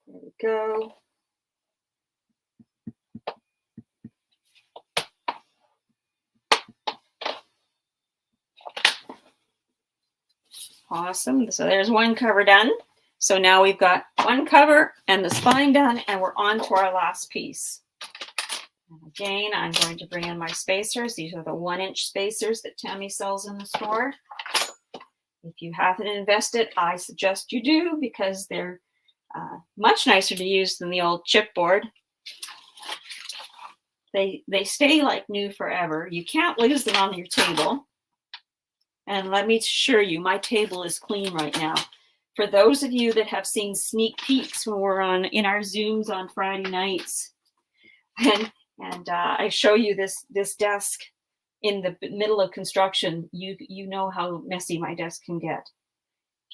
There we go. Awesome. So there's one cover done. So now we've got one cover and the spine done, and we're on to our last piece. And again, I'm going to bring in my spacers. These are the 1-inch spacers that Tammy sells in the store. If you haven't invested, I suggest you do because they're much nicer to use than the old chipboard. They stay like new forever. You can't lose them on your table. And let me assure you, my table is clean right now. For those of you that have seen sneak peeks when we're in our Zooms on Friday nights, and I show you this desk in the middle of construction, you know how messy my desk can get.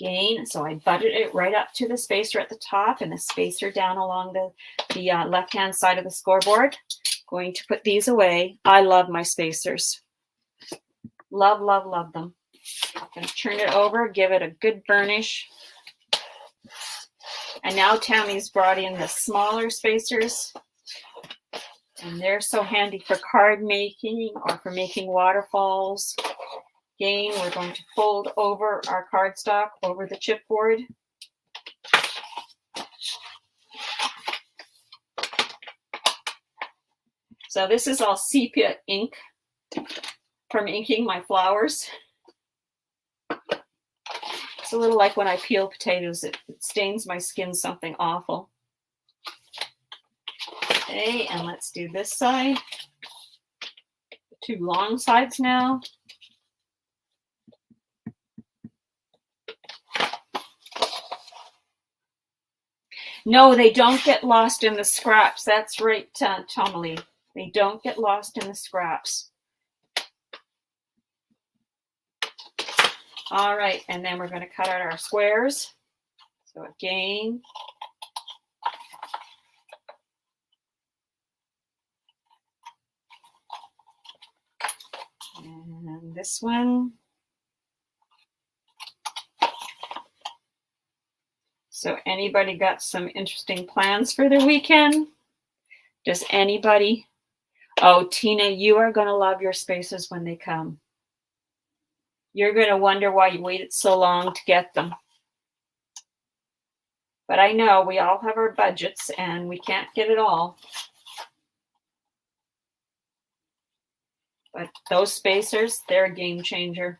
Again, so I butted it right up to the spacer at the top and the spacer down along the left-hand side of the scoreboard. Going to put these away. I love my spacers. Love, love, love them. I'm going to turn it over, give it a good burnish. And now Tammy's brought in the smaller spacers. And they're so handy for card making or for making waterfalls. Again, we're going to fold over our cardstock over the chipboard. So this is all sepia ink from inking my flowers. It's a little like when I peel potatoes, it stains my skin something awful. Okay, and let's do this side. Two long sides now. No, they don't get lost in the scraps. That's right, Tomalee. They don't get lost in the scraps. All right, and then we're going to cut out our squares. So again, and this one. So anybody got some interesting plans for their weekend? Does anybody? Oh, Tina, you are going to love your spaces when they come. You're going to wonder why you waited so long to get them. But I know we all have our budgets and we can't get it all. But those spacers, they're a game changer.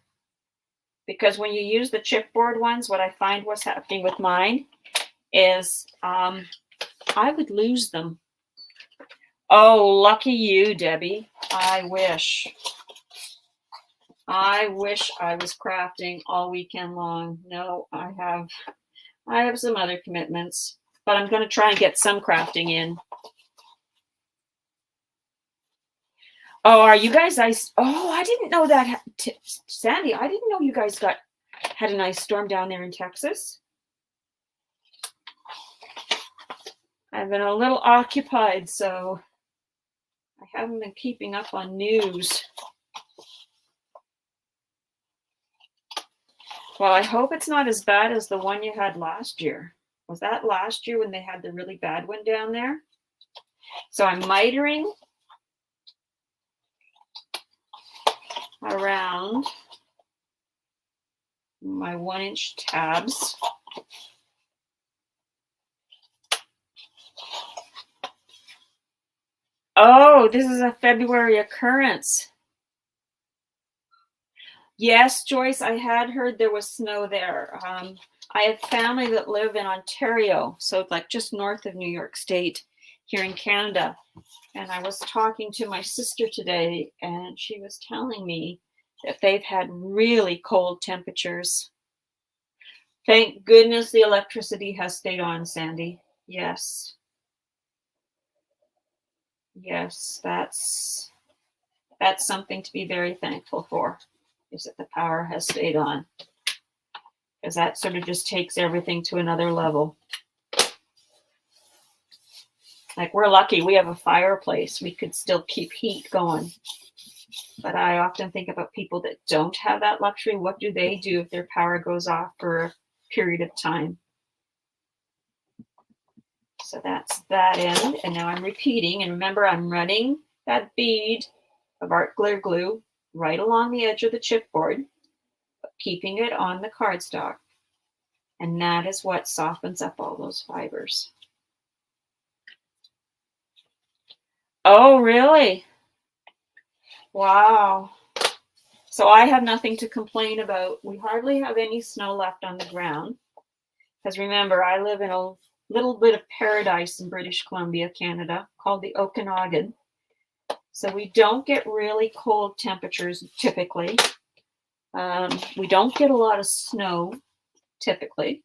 Because when you use the chipboard ones, what I find what's happening with mine is I would lose them. Oh, lucky you, Debbie. I wish I was crafting all weekend long. No, I have some other commitments, but I'm going to try and get some crafting in. Oh, are you guys ice? Oh, I didn't know that. Sandy, I didn't know you guys had an ice storm down there in Texas. I've been a little occupied, so I haven't been keeping up on news. Well, I hope it's not as bad as the one you had last year. Was that last year when they had the really bad one down there? So I'm mitering around my 1-inch tabs. Oh, this is a February occurrence. Yes, Joyce, I had heard there was snow there. I have family that live in Ontario, so like just north of New York State here in Canada. And I was talking to my sister today, and she was telling me that they've had really cold temperatures. Thank goodness the electricity has stayed on, Sandy. Yes. Yes, that's something to be very thankful for, is that the power has stayed on. Because that sort of just takes everything to another level. Like, we're lucky we have a fireplace. We could still keep heat going. But I often think about people that don't have that luxury. What do they do if their power goes off for a period of time? So that's that end. And now I'm repeating. And remember, I'm running that bead of art glitter glue right along the edge of the chipboard, but keeping it on the cardstock. And that is what softens up all those fibers. Oh, really? Wow. So I have nothing to complain about. We hardly have any snow left on the ground. Because remember, I live in a little bit of paradise in British Columbia, Canada, called the Okanagan. So we don't get really cold temperatures typically. We don't get a lot of snow typically.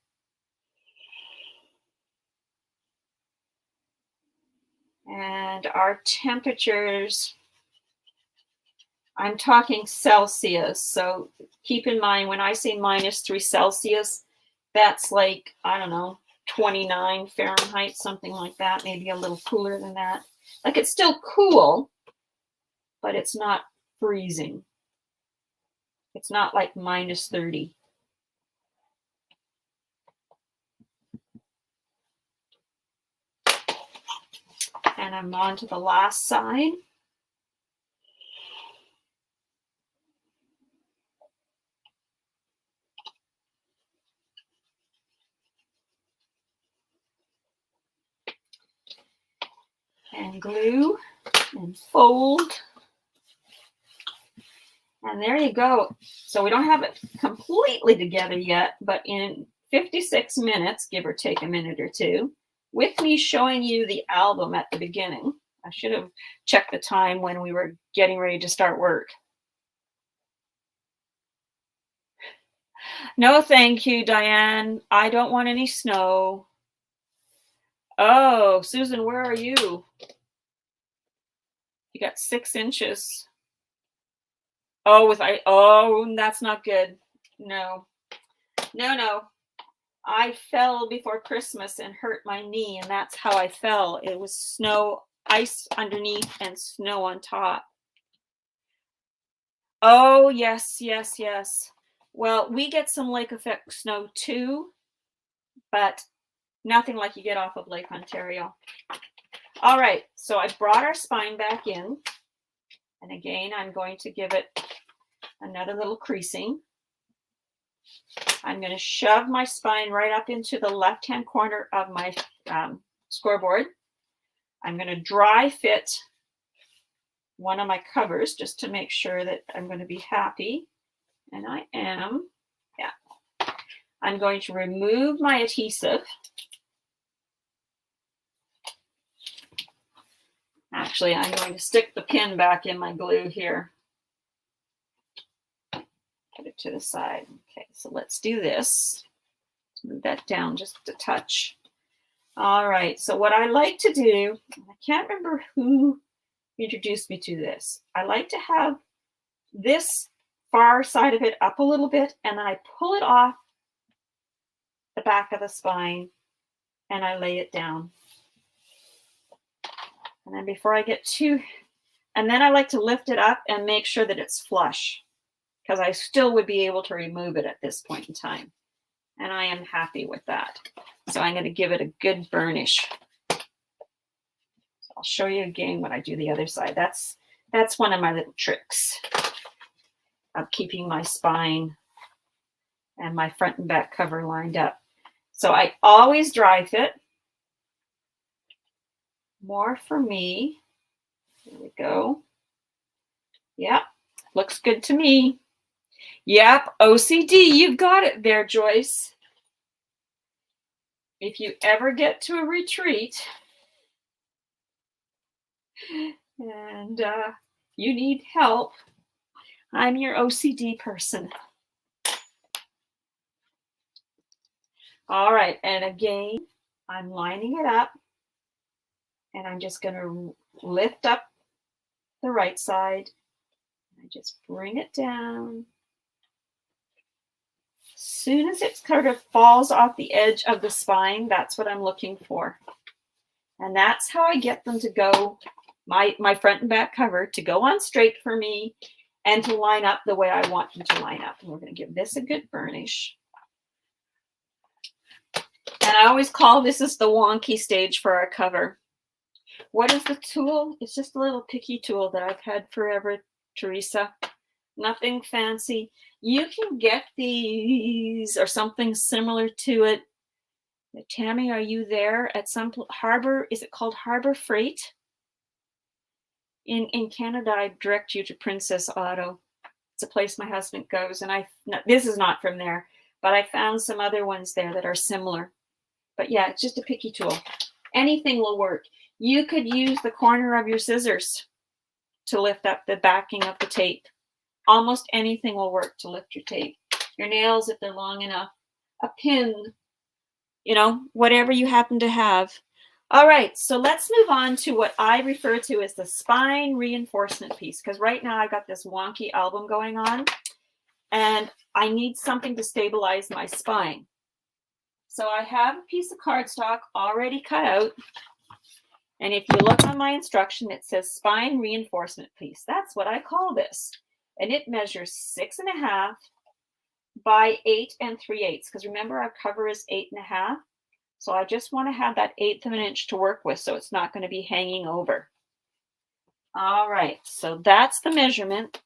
And our temperatures, I'm talking Celsius. So keep in mind, when I say -3 Celsius, that's like, I don't know, 29 Fahrenheit, something like that, maybe a little cooler than that. Like, it's still cool, but it's not freezing. It's not like -30. And I'm on to the last side. And glue and fold. And there you go. So we don't have it completely together yet, but in 56 minutes, give or take a minute or two, with me showing you the album at the beginning. I should have checked the time when we were getting ready to start work. No, thank you, Diane. I don't want any snow. Oh, Susan, where are you? You got 6 inches. Oh, that's not good. No. I fell before Christmas and hurt my knee, and that's how I fell. It was snow, ice underneath, and snow on top. Oh, yes. Well, we get some lake effect snow too, but nothing like you get off of Lake Ontario. All right, so I brought our spine back in. And again, I'm going to give it another little creasing. I'm going to shove my spine right up into the left-hand corner of my scoreboard. I'm going to dry fit one of my covers just to make sure that I'm going to be happy. And I am. Yeah. I'm going to remove my adhesive. Actually, I'm going to stick the pin back in my glue here. Put it to the side. Okay, so let's do this. Move that down just a touch. All right, so what I like to do, I can't remember who introduced me to this. I like to have this far side of it up a little bit, and then I pull it off the back of the spine, and I lay it down. And then before I get and then I like to lift it up and make sure that it's flush, because I still would be able to remove it at this point in time. And I am happy with that. So I'm going to give it a good burnish. So I'll show you again when I do the other side. That's one of my little tricks of keeping my spine and my front and back cover lined up. So I always dry fit. More for me. There we go. Yep, looks good to me. Yep, OCD, you've got it there, Joyce. If you ever get to a retreat and you need help, I'm your OCD person. All right, and again, I'm lining it up, and I'm just going to lift up the right side. I just bring it down. As soon as it sort of falls off the edge of the spine, that's what I'm looking for. And that's how I get them to go, my front and back cover, to go on straight for me and to line up the way I want them to line up. And we're going to give this a good burnish. And I always call this is the wonky stage for our cover. What is the tool? It's just a little picky tool that I've had forever, Teresa. Nothing fancy. You can get these or something similar to it. Tammy, are you there at some Harbor? Is it called Harbor Freight? In Canada, I direct you to Princess Auto. It's a place my husband goes, and this is not from there, but I found some other ones there that are similar. But yeah, it's just a picky tool. Anything will work. You could use the corner of your scissors to lift up the backing of the tape. Almost anything will work to lift your tape. Your nails, if they're long enough, a pin, whatever you happen to have. All right, so let's move on to what I refer to as the spine reinforcement piece, because right now I've got this wonky album going on, and I need something to stabilize my spine. So I have a piece of cardstock already cut out, and if you look on my instruction, it says spine reinforcement piece. That's what I call this. And it measures 6.5 by 8 3/8. Because remember, our cover is 8.5. So I just want to have that 1/8 of an inch to work with, so it's not going to be hanging over. All right, so that's the measurement.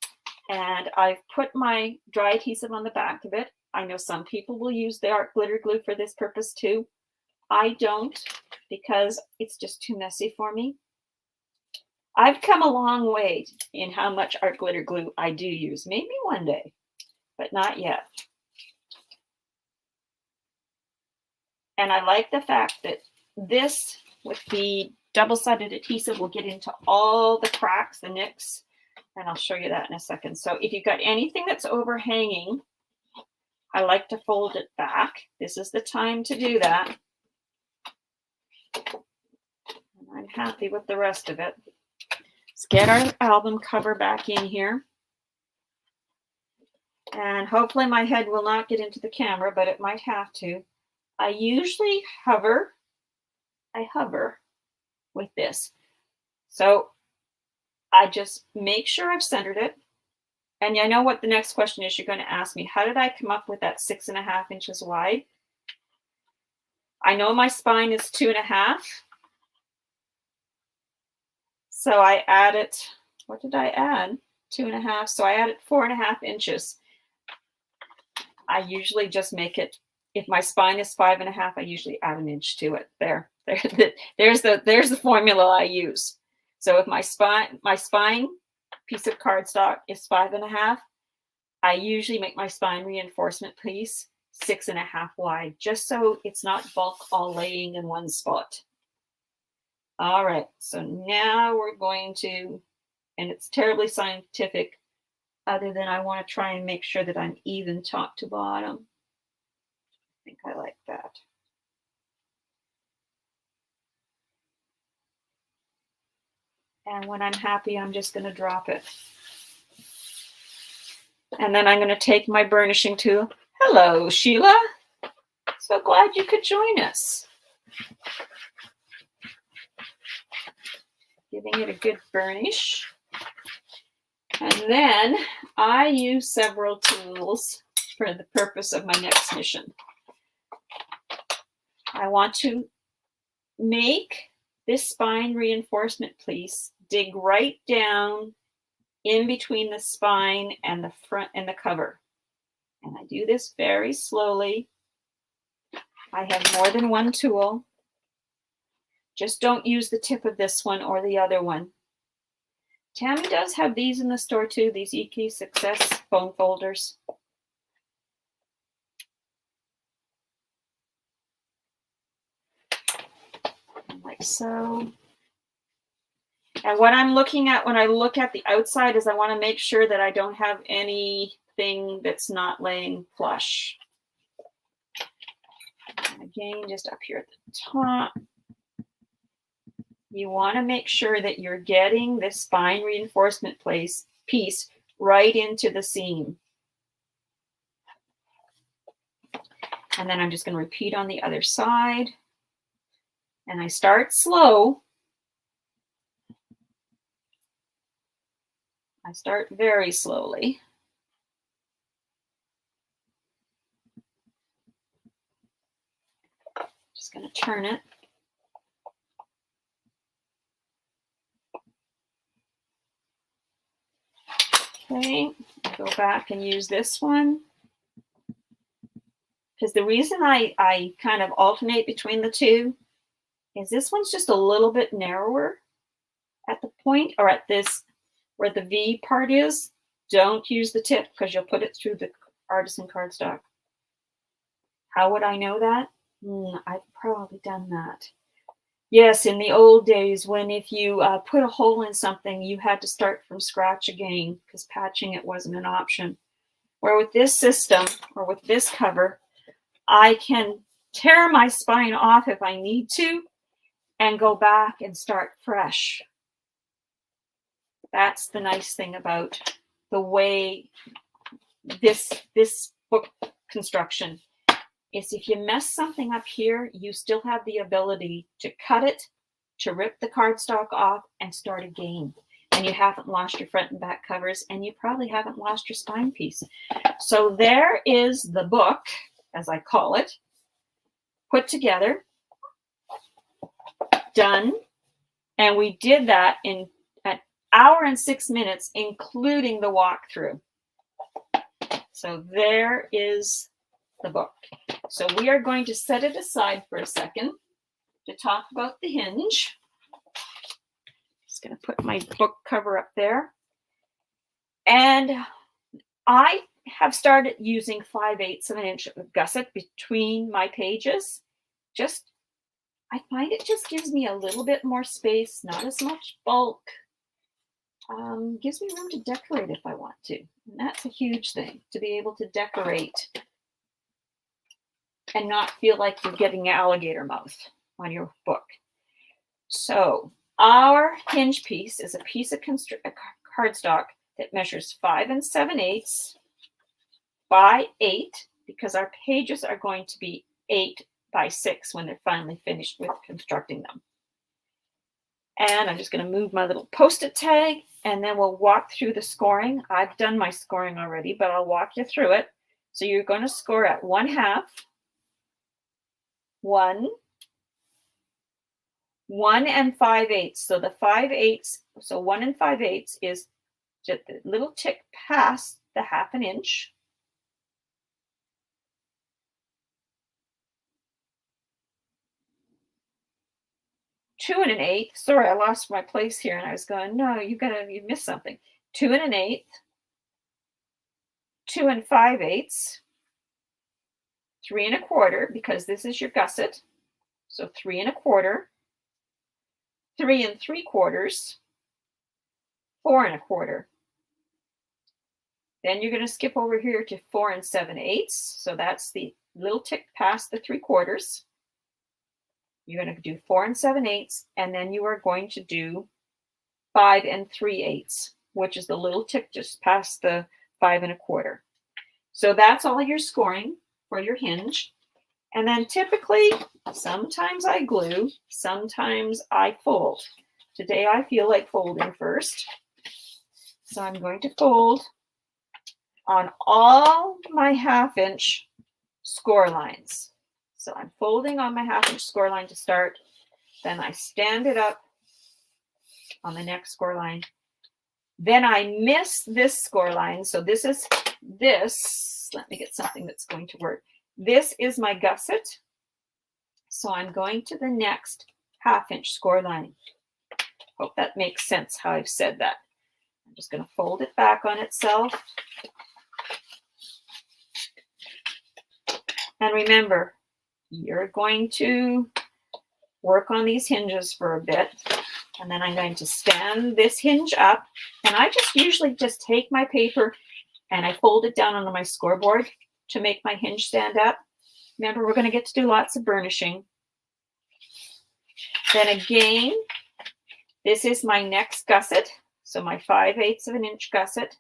And I've put my dry adhesive on the back of it. I know some people will use the art glitter glue for this purpose too. I don't, because it's just too messy for me. I've come a long way in how much art glitter glue I do use. Maybe one day, but not yet. And I like the fact that this, with the double-sided adhesive, will get into all the cracks, the nicks, and I'll show you that in a second. So if you've got anything that's overhanging, I like to fold it back. This is the time to do that. And I'm happy with the rest of it. Let's get our album cover back in here. And hopefully my head will not get into the camera, but it might have to. I usually hover with this. So I just make sure I've centered it. And I know what the next question is. You're going to ask me, how did I come up with that 6.5 inches wide? I know my spine is 2.5. So I added, what did I add? 2.5. So I added 4.5 inches. I usually just make it, if my spine is 5.5, I usually add an inch to it. There's the formula I use. So if my spine piece of cardstock is 5.5, I usually make my spine reinforcement piece 6.5 wide, just so it's not bulk all laying in one spot. All right, so now we're going to, and it's terribly scientific, other than I want to try and make sure that I'm even top to bottom. I think I like that. And when I'm happy, I'm just going to drop it. And then I'm going to take my burnishing tool. Hello, Sheila. So glad you could join us. Giving it a good burnish. And then I use several tools for the purpose of my next mission. I want to make this spine reinforcement piece dig right down in between the spine and the front and the cover. And I do this very slowly. I have more than one tool. Just don't use the tip of this one or the other one. Tammy does have these in the store too, these EQ Success bone folders. Like so. And what I'm looking at when I look at the outside is I want to make sure that I don't have anything that's not laying flush. And again, just up here at the top. You want to make sure that you're getting this spine reinforcement piece right into the seam. And then I'm just going to repeat on the other side. And I start slow. I start very slowly. Just going to turn it. Okay, go back and use this one. Because the reason I kind of alternate between the two is this one's just a little bit narrower at the point, or at this, where the V part is. Don't use the tip because you'll put it through the artisan cardstock. How would I know that? I've probably done that. Yes, in the old days when if you put a hole in something, you had to start from scratch again because patching it wasn't an option. Where with this system, or with this cover, I can tear my spine off if I need to and go back and start fresh. That's the nice thing about the way this book construction is. If you mess something up here, you still have the ability to cut it, to rip the cardstock off and start again. And you haven't lost your front and back covers, and you probably haven't lost your spine piece. So there is the book, as I call it, put together, done. And we did that in an hour and 6 minutes, including the walkthrough. So there is the book. So we are going to set it aside for a second to talk about the hinge. just going to put my book cover up there. And I have started using 5/8 of an inch of gusset between my pages. I find it just gives me a little bit more space, not as much bulk. Gives me room to decorate if I want to. And that's a huge thing, to be able to decorate and not feel like you're getting alligator mouth on your book. So our hinge piece is a piece of cardstock that measures 5 7/8 by 8, because our pages are going to be 8 by 6 when they're finally finished with constructing them. And I'm just going to move my little Post-it tag, and then we'll walk through the scoring. I've done my scoring already, but I'll walk you through it. So you're going to score at 1/2, 1, 1 and 5/8. So the 5/8, so 1 and 5/8 is just the little tick past the 1/2 inch. 2 1/8. Sorry, I lost my place here, and I was going, no, you missed something. 2 1/8, 2 5/8, 3 1/4, because this is your gusset. So 3 1/4, 3 3/4, 4 1/4. Then you're going to skip over here to 4 7/8. So that's the little tick past the 3/4. You're going to do 4 7/8, and then you are going to do 5 3/8, which is the little tick just past the 5 1/4. So that's all your scoring for your hinge. And then typically, sometimes I glue, sometimes I fold. Today I feel like folding first. So I'm going to fold on all my 1/2 inch score lines. So I'm folding on my 1/2 inch score line to start. Then I stand it up on the next score line. Then I miss this score line. So this is this. Let me get something that's going to work. This is my gusset. So I'm going to the next 1/2 inch score line. Hope that makes sense how I've said that. I'm just going to fold it back on itself. And remember, you're going to work on these hinges for a bit. And then I'm going to stand this hinge up. And I just usually just take my paper and I fold it down onto my scoreboard to make my hinge stand up. Remember, we're going to get to do lots of burnishing. Then again, this is my next gusset. So my 5/8 of an inch gusset.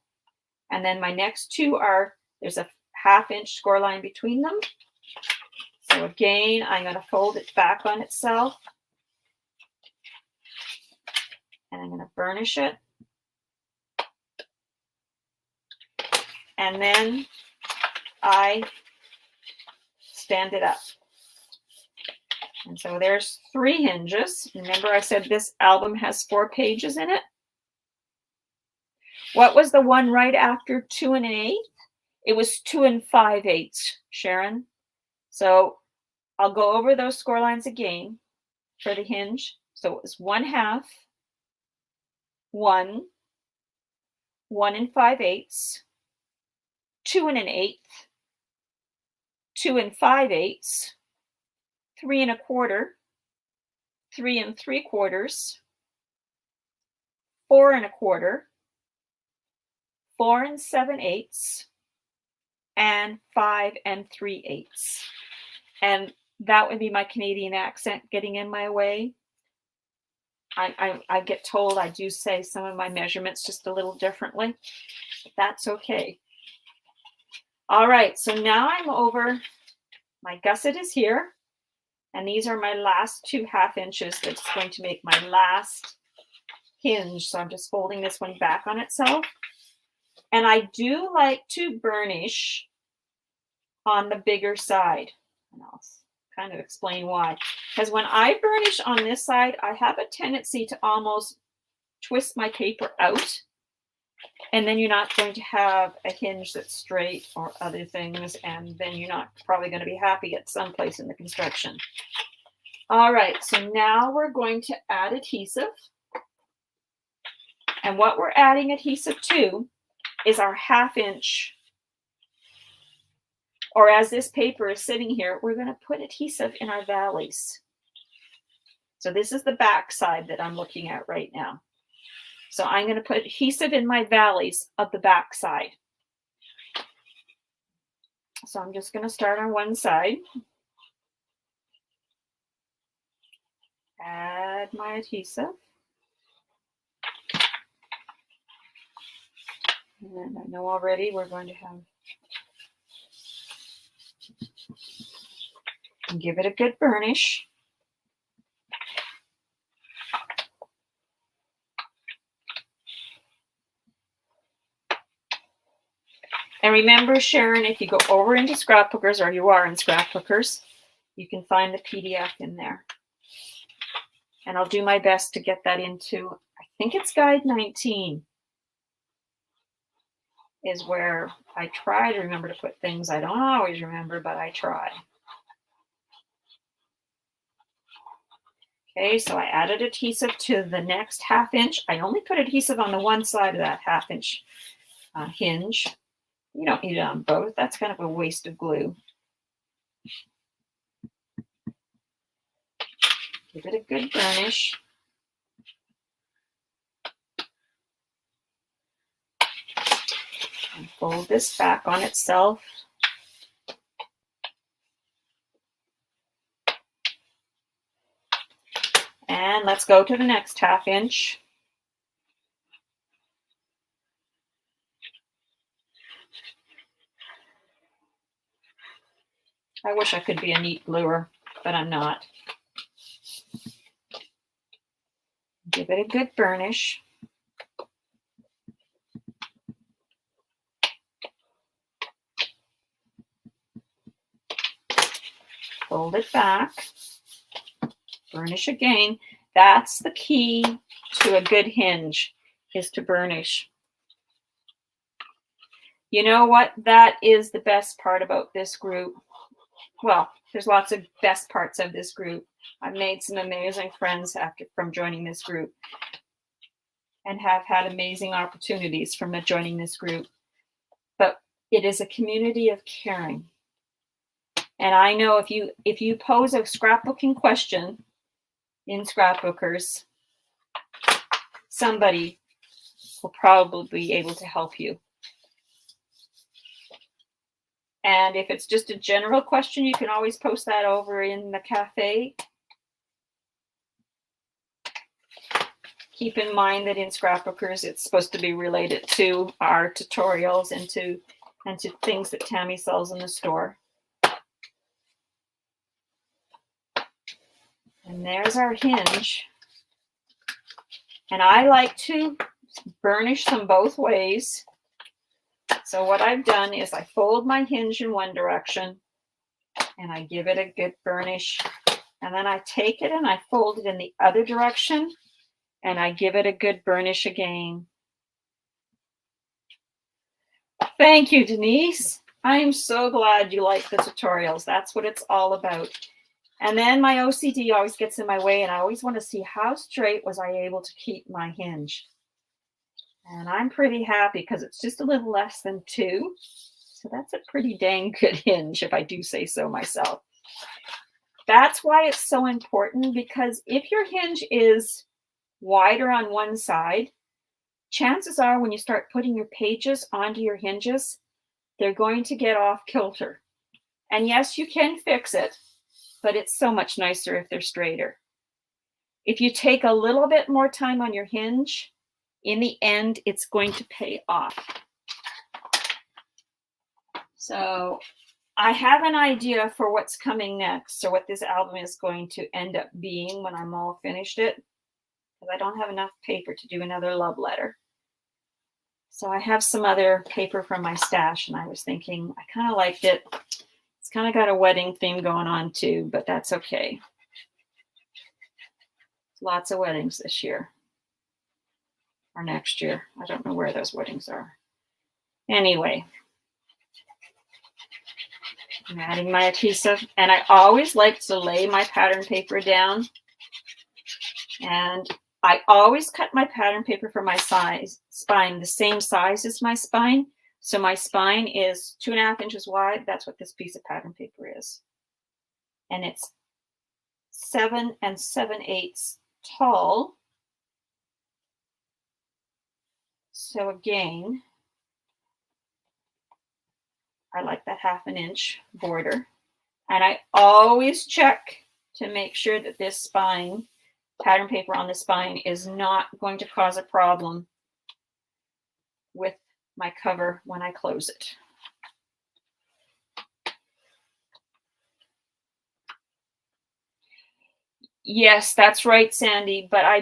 And then my next two are, there's a 1/2 inch score line between them. So again, I'm going to fold it back on itself. And I'm going to burnish it. And then I stand it up. And so there's 3 hinges. Remember I said this album has 4 pages in it? What was the one right after 2 1/8? It was 2 5/8, Sharon. So I'll go over those score lines again for the hinge. So it was 1/2, 1, 1 5/8, 2 1/8, 2 5/8, 3 1/4, 3 3/4, 4 1/4, 4 7/8, and 5 3/8. And that would be my Canadian accent getting in my way. I get told I do say some of my measurements just a little differently. But that's okay. All right, so now I'm over. My gusset is here. And these are my last 2 1/2 inches that's going to make my last hinge. So I'm just folding this one back on itself. And I do like to burnish on the bigger side. And I'll kind of explain why. Because when I burnish on this side, I have a tendency to almost twist my paper out. And then you're not going to have a hinge that's straight or other things. And then you're not probably going to be happy at some place in the construction. All right, so now we're going to add adhesive. And what we're adding adhesive to is our 1/2 inch, or as this paper is sitting here, we're going to put adhesive in our valleys. So this is the back side that I'm looking at right now. So I'm going to put adhesive in my valleys of the back side. So I'm just going to start on one side. Add my adhesive. And I know already we're going to have, and give it a good burnish. And remember, Sharon, if you go over into Scrapbookers, or you are in Scrapbookers, you can find the PDF in there. And I'll do my best to get that into, I think it's guide 19 is where I try to remember to put things. I don't always remember, but I try. Okay, so I added adhesive to the next 1/2 inch. I only put adhesive on the one side of that 1/2 inch hinge. You don't need it on both. That's kind of a waste of glue. Give it a good burnish. And fold this back on itself. And let's go to the next 1/2 inch. I wish I could be a neat gluer, but I'm not. Give it a good burnish. Fold it back. Burnish again. That's the key to a good hinge, is to burnish. You know what? That is the best part about this group. Well, there's lots of best parts of this group. I've made some amazing friends from joining this group, and have had amazing opportunities from joining this group. But it is a community of caring. And I know if you pose a scrapbooking question in Scrapbookers, somebody will probably be able to help you. And if it's just a general question, you can always post that over in the cafe. Keep in mind that in Scrapbookers, it's supposed to be related to our tutorials and to things that Tammy sells in the store. And there's our hinge. And I like to burnish them both ways. So what I've done is I fold my hinge in one direction and I give it a good burnish. And then I take it and I fold it in the other direction and I give it a good burnish again. Thank you, Denise. I am so glad you like the tutorials. That's what it's all about. And then my OCD always gets in my way, and I always want to see how straight was I able to keep my hinge. And I'm pretty happy because it's just a little less than 2. So that's a pretty dang good hinge, if I do say so myself. That's why it's so important, because if your hinge is wider on one side, chances are when you start putting your pages onto your hinges, they're going to get off kilter. And yes, you can fix it, but it's so much nicer if they're straighter. If you take a little bit more time on your hinge, in the end, it's going to pay off. So I have an idea for what's coming next, or what this album is going to end up being when I'm all finished it, because I don't have enough paper to do another love letter. So I have some other paper from my stash, and I was thinking I kind of liked it. It's kind of got a wedding theme going on too, but that's okay. Lots of weddings this year. Or next year. I don't know where those weddings are. Anyway. I'm adding my adhesive. And I always like to lay my pattern paper down. And I always cut my pattern paper for my spine the same size as my spine. So my spine is 2.5 inches wide. That's what this piece of pattern paper is. And it's 7 7/8 tall. So again, I like that 1/2 inch border. And I always check to make sure that this spine, pattern paper on the spine, is not going to cause a problem with my cover when I close it. Yes, that's right, Sandy, but I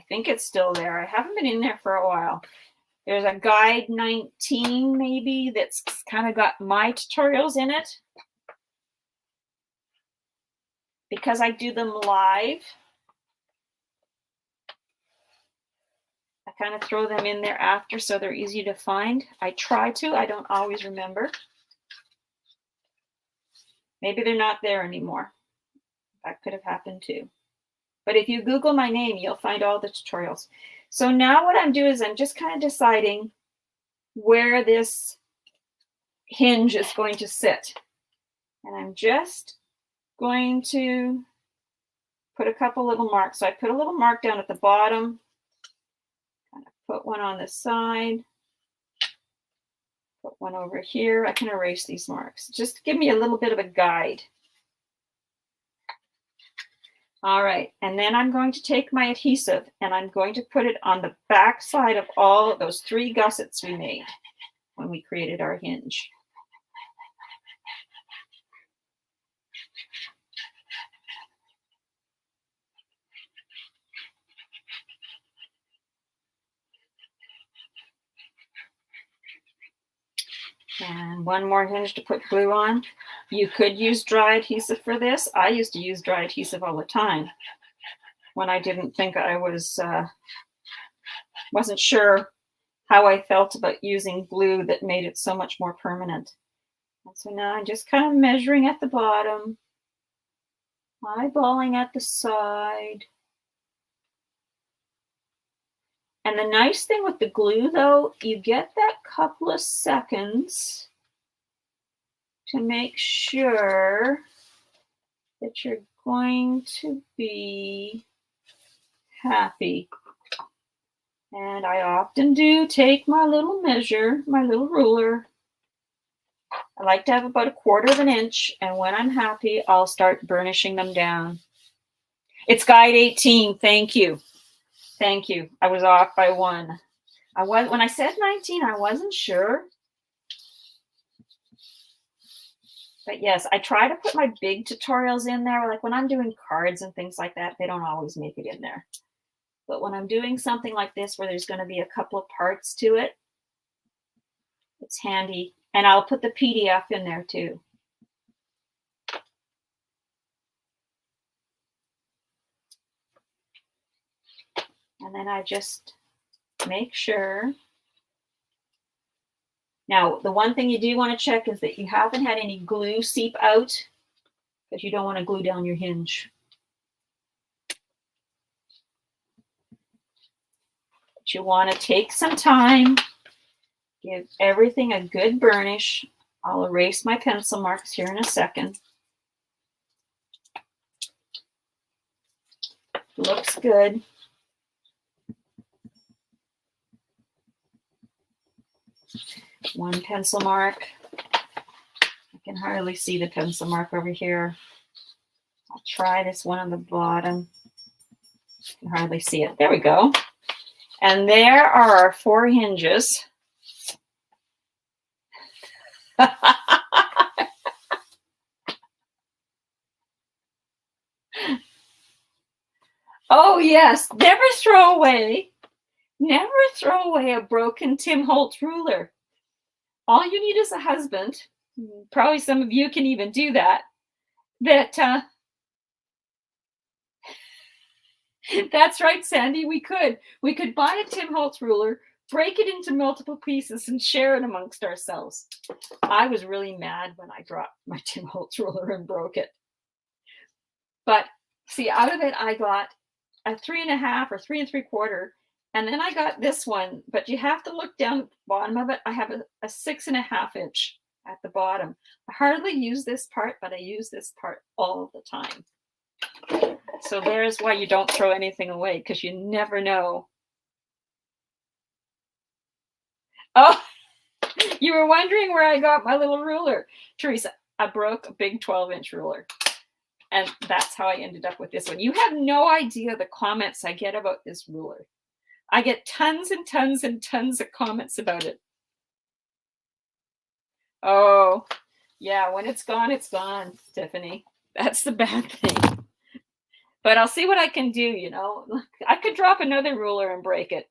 think it's still there. I haven't been in there for a while. There's a guide 19 maybe that's kind of got my tutorials in it. Because I do them live, I kind of throw them in there after so they're easy to find. I try to, I don't always remember. Maybe they're not there anymore. That could have happened too. But if you Google my name, you'll find all the tutorials. So now what I'm doing is I'm just kind of deciding where this hinge is going to sit. And I'm just going to put a couple little marks. So I put a little mark down at the bottom, kind of put one on the side, put one over here. I can erase these marks. Just give me a little bit of a guide. All right, and then I'm going to take my adhesive and I'm going to put it on the back side of all of those 3 gussets we made when we created our hinge. And one more hinge to put glue on. You could use dry adhesive for this. I used to use dry adhesive all the time when I didn't think I wasn't sure how I felt about using glue that made it so much more permanent. And so now I'm just kind of measuring at the bottom, eyeballing at the side. And the nice thing with the glue, though, you get that couple of seconds to make sure that you're going to be happy. And I often do take my little measure, my little ruler. I like to have about 1/4 inch, and when I'm happy, I'll start burnishing them down. It's guide 18, thank you. Thank you. I was off by 1. When I said 19, I wasn't sure. But yes, I try to put my big tutorials in there. Like when I'm doing cards and things like that, they don't always make it in there. But when I'm doing something like this where there's going to be a couple of parts to it, it's handy. And I'll put the PDF in there too. And then I just make sure. Now, the one thing you do want to check is that you haven't had any glue seep out, because you don't want to glue down your hinge. But you want to take some time, give everything a good burnish. I'll erase my pencil marks here in a second. Looks good. One pencil mark. I can hardly see the pencil mark over here. I'll try this one on the bottom. I can hardly see it. There we go. And there are our 4 hinges. Oh yes, never throw away a broken Tim Holtz ruler. All you need is a husband. Probably some of you can even do that. That's right, Sandy, we could buy a Tim Holtz ruler, break it into multiple pieces and share it amongst ourselves. I was really mad when I dropped my Tim Holtz ruler and broke it. But see, out of it, I got a 3.5 or 3 3/4. And then I got this one, but you have to look down at the bottom of it. I have a 6.5 inch at the bottom. I hardly use this part, but I use this part all the time. So there's why you don't throw anything away, because you never know. Oh, you were wondering where I got my little ruler. Teresa, I broke a big 12-inch ruler. And that's how I ended up with this one. You have no idea the comments I get about this ruler. I get tons and tons and tons of comments about it. Oh, yeah, when it's gone, Tiffany. That's the bad thing. But I'll see what I can do, you know. I could drop another ruler and break it.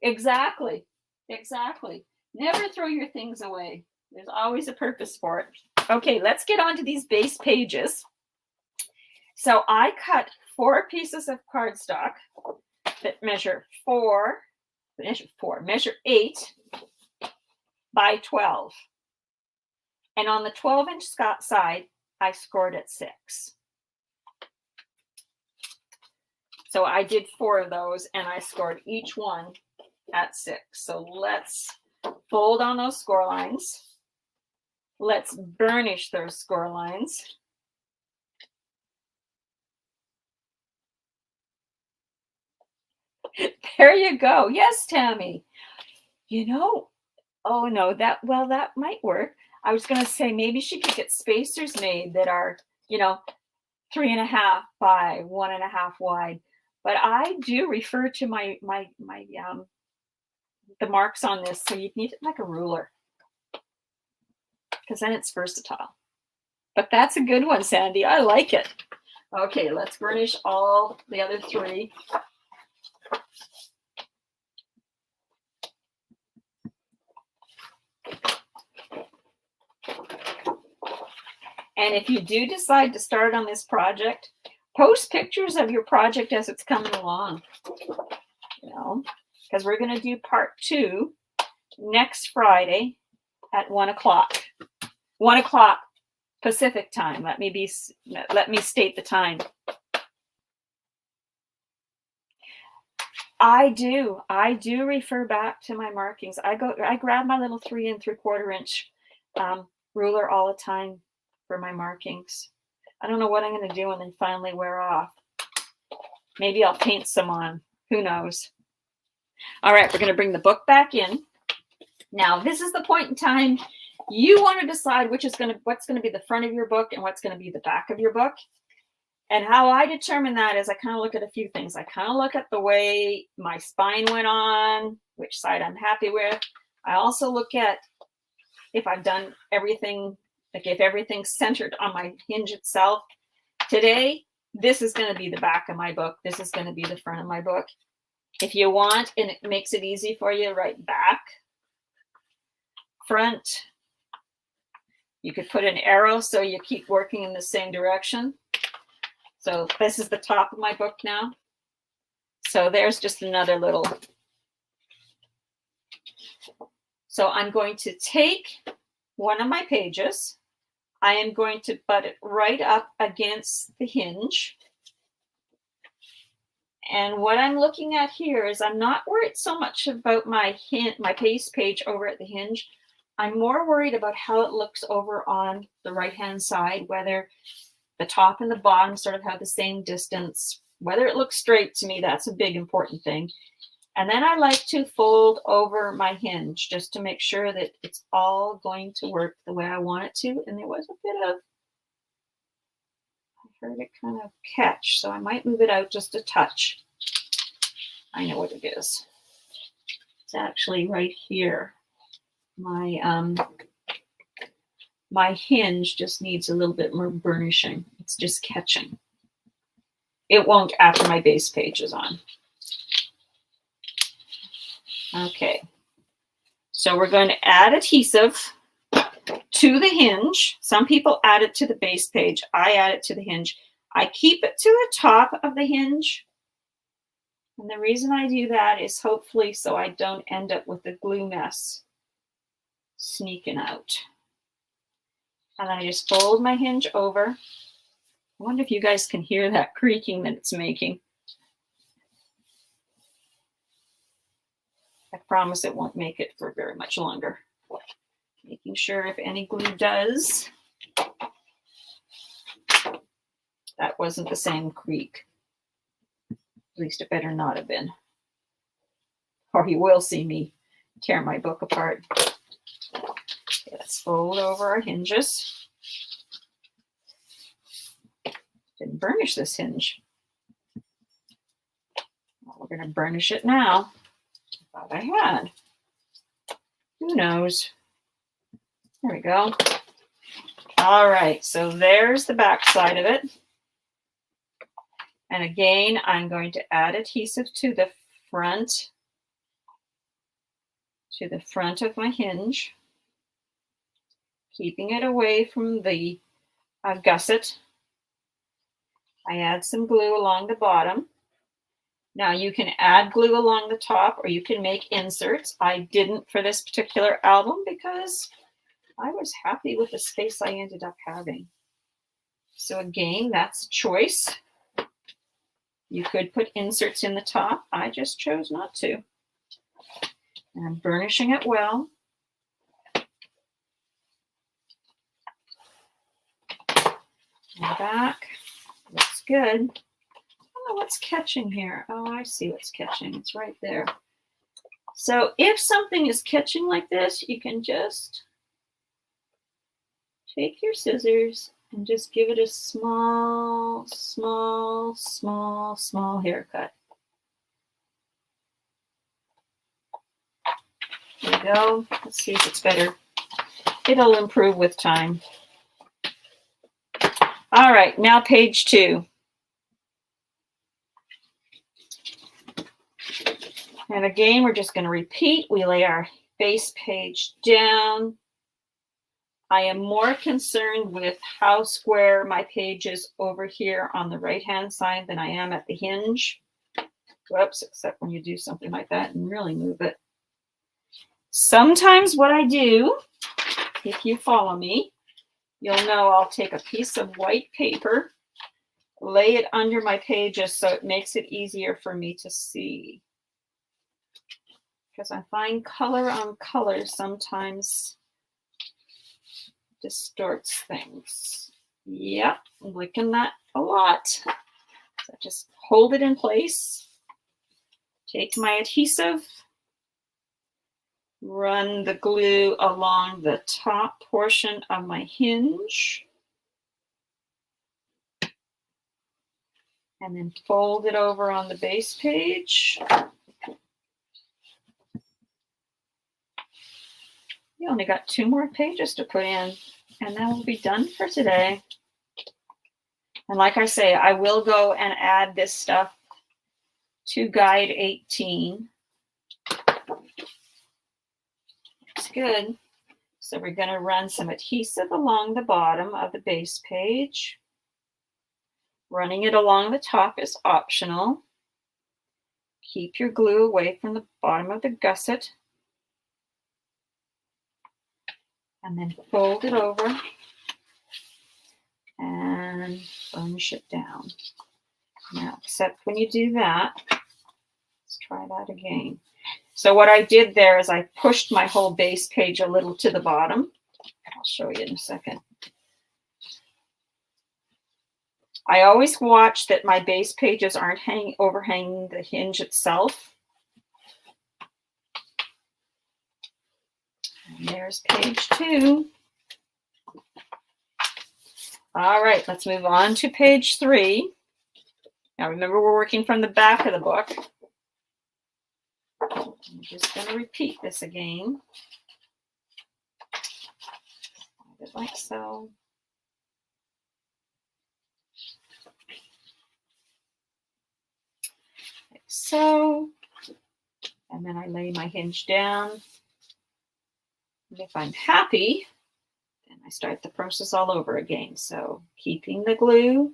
Exactly. Exactly. Never throw your things away. There's always a purpose for it. Okay, let's get on to these base pages. So I cut 4 pieces of cardstock that measure 8 by 12. And on the 12-inch side, I scored at 6. So I did 4 of those, and I scored each one at 6. So let's fold on those score lines. Let's burnish those score lines. There you go. Yes, Tammy. You know, oh no, that might work. I was going to say maybe she could get spacers made that are, 3.5 by 1.5 wide. But I do refer to my the marks on this, so you'd need it like a ruler, because then it's versatile. But that's a good one, Sandy. I like it. Okay, let's burnish all the other 3. And if you do decide to start on this project, post pictures of your project as it's coming along, because we're going to do part 2 next Friday at 1 o'clock. 1 o'clock Pacific time. Let me state the time. I do refer back to my markings. I grab my little 3 3/4 inch ruler all the time for my markings. I don't know what I'm going to do when they finally wear off. Maybe I'll paint some on. Who knows? All right, we're going to bring the book back in. Now, this is the point in time you want to decide what's going to be the front of your book and what's going to be the back of your book. And how I determine that is I kind of look at a few things. I kind of look at the way my spine went on, which side I'm happy with. I also look at if I've done everything, like if everything's centered on my hinge itself. Today, this is going to be the back of my book. This is going to be the front of my book. If you want, and it makes it easy for you, write back, front. You could put an arrow so you keep working in the same direction. So this is the top of my book now. So there's just another little. So I'm going to take one of my pages. I am going to butt it right up against the hinge. And what I'm looking at here is I'm not worried so much about my base page over at the hinge. I'm more worried about how it looks over on the right-hand side, whether the top and the bottom sort of have the same distance, whether it looks straight to me. That's a big important thing. And then I like to fold over my hinge just to make sure that it's all going to work the way I want it to. And there was a bit of, I heard it kind of catch, so I might move it out just a touch. I know what it is. It's actually right here. My hinge just needs a little bit more burnishing. It's just catching. It won't after my base page is on. Okay, so we're going to add adhesive to the hinge. Some people add it to the base page. I add it to the hinge. I keep it to the top of the hinge. And the reason I do that is hopefully so I don't end up with a glue mess sneaking out. And I just fold my hinge over. I wonder if you guys can hear that creaking that it's making. I promise it won't make it for very much longer. Making sure if any glue does, that wasn't the same creak. At least it better not have been. Or you will see me tear my book apart. Okay, let's fold over our hinges. Didn't burnish this hinge. Well, we're going to burnish it now. I thought I had. Who knows? There we go. All right, so there's the back side of it. And again, I'm going to add adhesive to the front of my hinge, keeping it away from the gusset. I add some glue along the bottom. Now you can add glue along the top or you can make inserts. I didn't for this particular album because I was happy with the space I ended up having. So again, that's a choice. You could put inserts in the top. I just chose not to. And I'm burnishing it well. And back. Looks good. I don't know what's catching here. Oh, I see what's catching. It's right there. So if something is catching like this, you can just take your scissors and just give it a small haircut. There we go. Let's see if it's better. It'll improve with time. All right, now page 2. And again, we're just going to repeat. We lay our base page down. I am more concerned with how square my page is over here on the right-hand side than I am at the hinge. Whoops, except when you do something like that and really move it. Sometimes what I do, if you follow me, you'll know I'll take a piece of white paper, lay it under my pages so it makes it easier for me to see. Because I find color on color sometimes distorts things. Yep, I'm liking that a lot. So just hold it in place. Take my adhesive. Run the glue along the top portion of my hinge. And then fold it over on the base page. You only got 2 more pages to put in, and then we'll be done for today. And like I say, I will go and add this stuff to Guide 18. It's good. So we're going to run some adhesive along the bottom of the base page. Running it along the top is optional. Keep your glue away from the bottom of the gusset. And then fold it over and burnish it down. Now, except when you do that, let's try that again. So what I did there is I pushed my whole base page a little to the bottom. I'll show you in a second. I always watch that my base pages aren't overhanging the hinge itself. And there's page 2. All right, let's move on to page 3. Now remember, we're working from the back of the book. I'm just going to repeat this again. Like so. Like so. And then I lay my hinge down. And if I'm happy, then I start the process all over again. So keeping the glue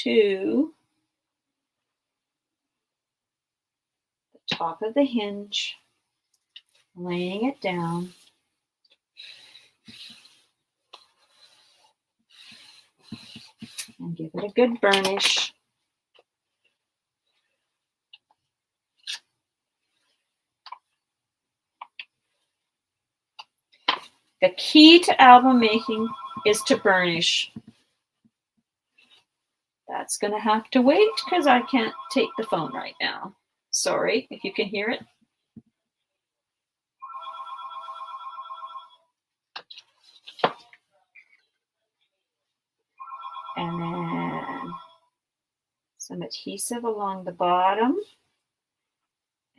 to the top of the hinge, laying it down. and give it a good burnish. The key to album making is to burnish. That's going to have to wait because I can't take the phone right now. Sorry if you can hear it. And then some adhesive along the bottom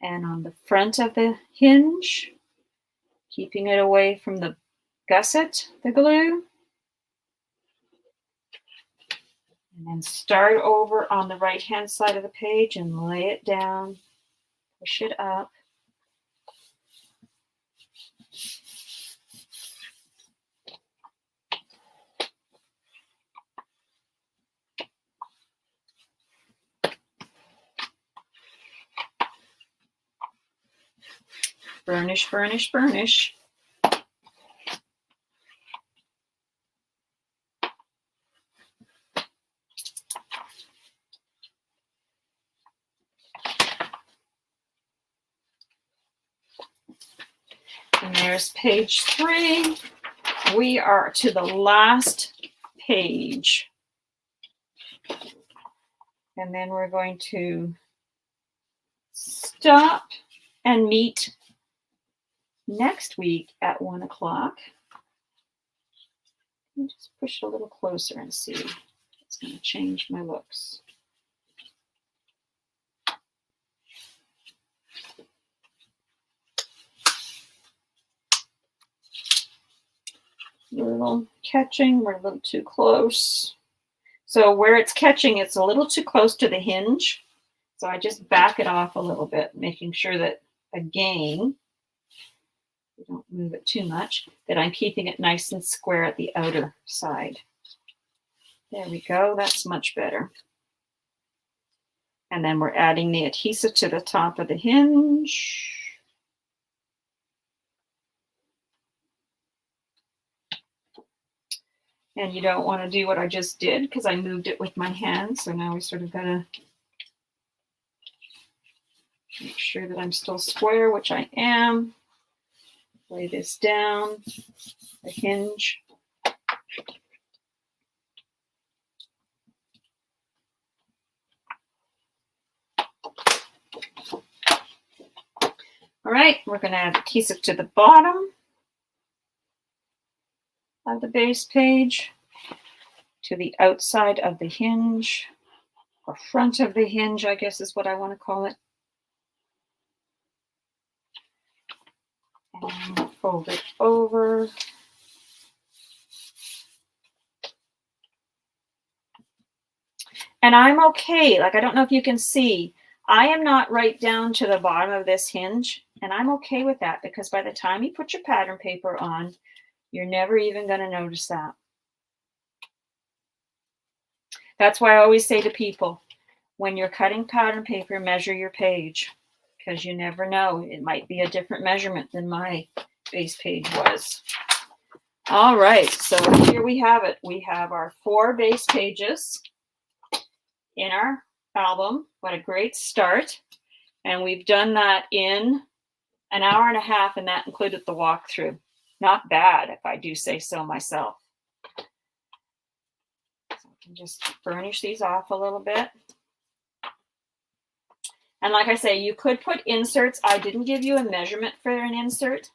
and on the front of the hinge, keeping it away from the gusset, the glue. And then start over on the right-hand side of the page and lay it down, push it up. Burnish, burnish, burnish. And there's page 3. We are to the last page. And then we're going to stop and meet next week at 1 o'clock. Let me just push it a little closer and see if it's going to change my looks. A little catching, we're a little too close. So where it's catching, it's a little too close to the hinge. So I just back it off a little bit, making sure that, again, we don't move it too much, that I'm keeping it nice and square at the outer side. There we go, that's much better. And then we're adding the adhesive to the top of the hinge. And you don't want to do what I just did because I moved it with my hand. So now we sort of got to make sure that I'm still square, which I am. Lay this down, the hinge. All right, we're going to add adhesive to the bottom of the base page, to the outside of the hinge, or front of the hinge, I guess is what I want to call it. And fold it over. And I'm okay, like I don't know if you can see, I am not right down to the bottom of this hinge, and I'm okay with that because by the time you put your pattern paper on, you're never even going to notice that. That's why I always say to people, when you're cutting pattern paper, measure your page, because you never know. It might be a different measurement than my base page was. All right, so here we have it. We have our 4 base pages in our album. What a great start. And we've done that in an hour and a half, and that included the walkthrough. Not bad, if I do say so myself. So I can just burnish these off a little bit. And like I say, you could put inserts. I didn't give you a measurement for an insert.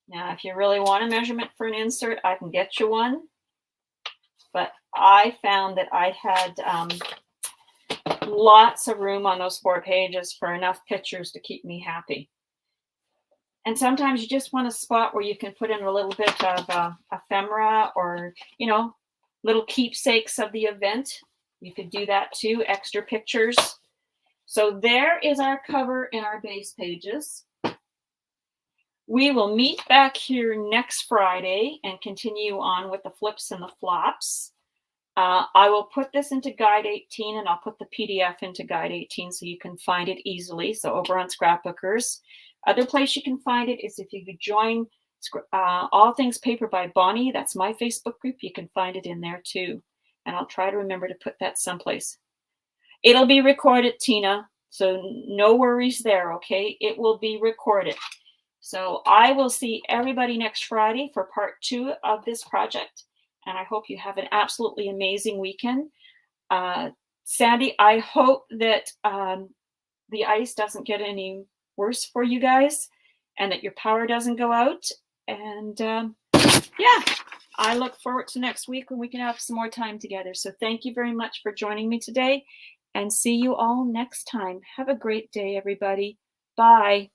Now, if you really want a measurement for an insert, I can get you one. But I found that I had lots of room on those 4 pages for enough pictures to keep me happy. And sometimes you just want a spot where you can put in a little bit of ephemera or, you know, little keepsakes of the event. You could do that too, extra pictures. So there is our cover in our base pages. We will meet back here next Friday and continue on with the flips and the flops. I will put this into Guide 18 and I'll put the PDF into Guide 18 so you can find it easily. So over on Scrapbookers. Other place you can find it is if you could join All Things Paper by Bonnie. That's my Facebook group. You can find it in there too. and I'll try to remember to put that someplace. It'll be recorded, Tina, so no worries there, okay? It will be recorded. So I will see everybody next Friday for part 2 of this project, and I hope you have an absolutely amazing weekend. Sandy, I hope that the ice doesn't get any worse for you guys and that your power doesn't go out. And yeah, I look forward to next week when we can have some more time together. So thank you very much for joining me today, and see you all next time. Have a great day, everybody. Bye.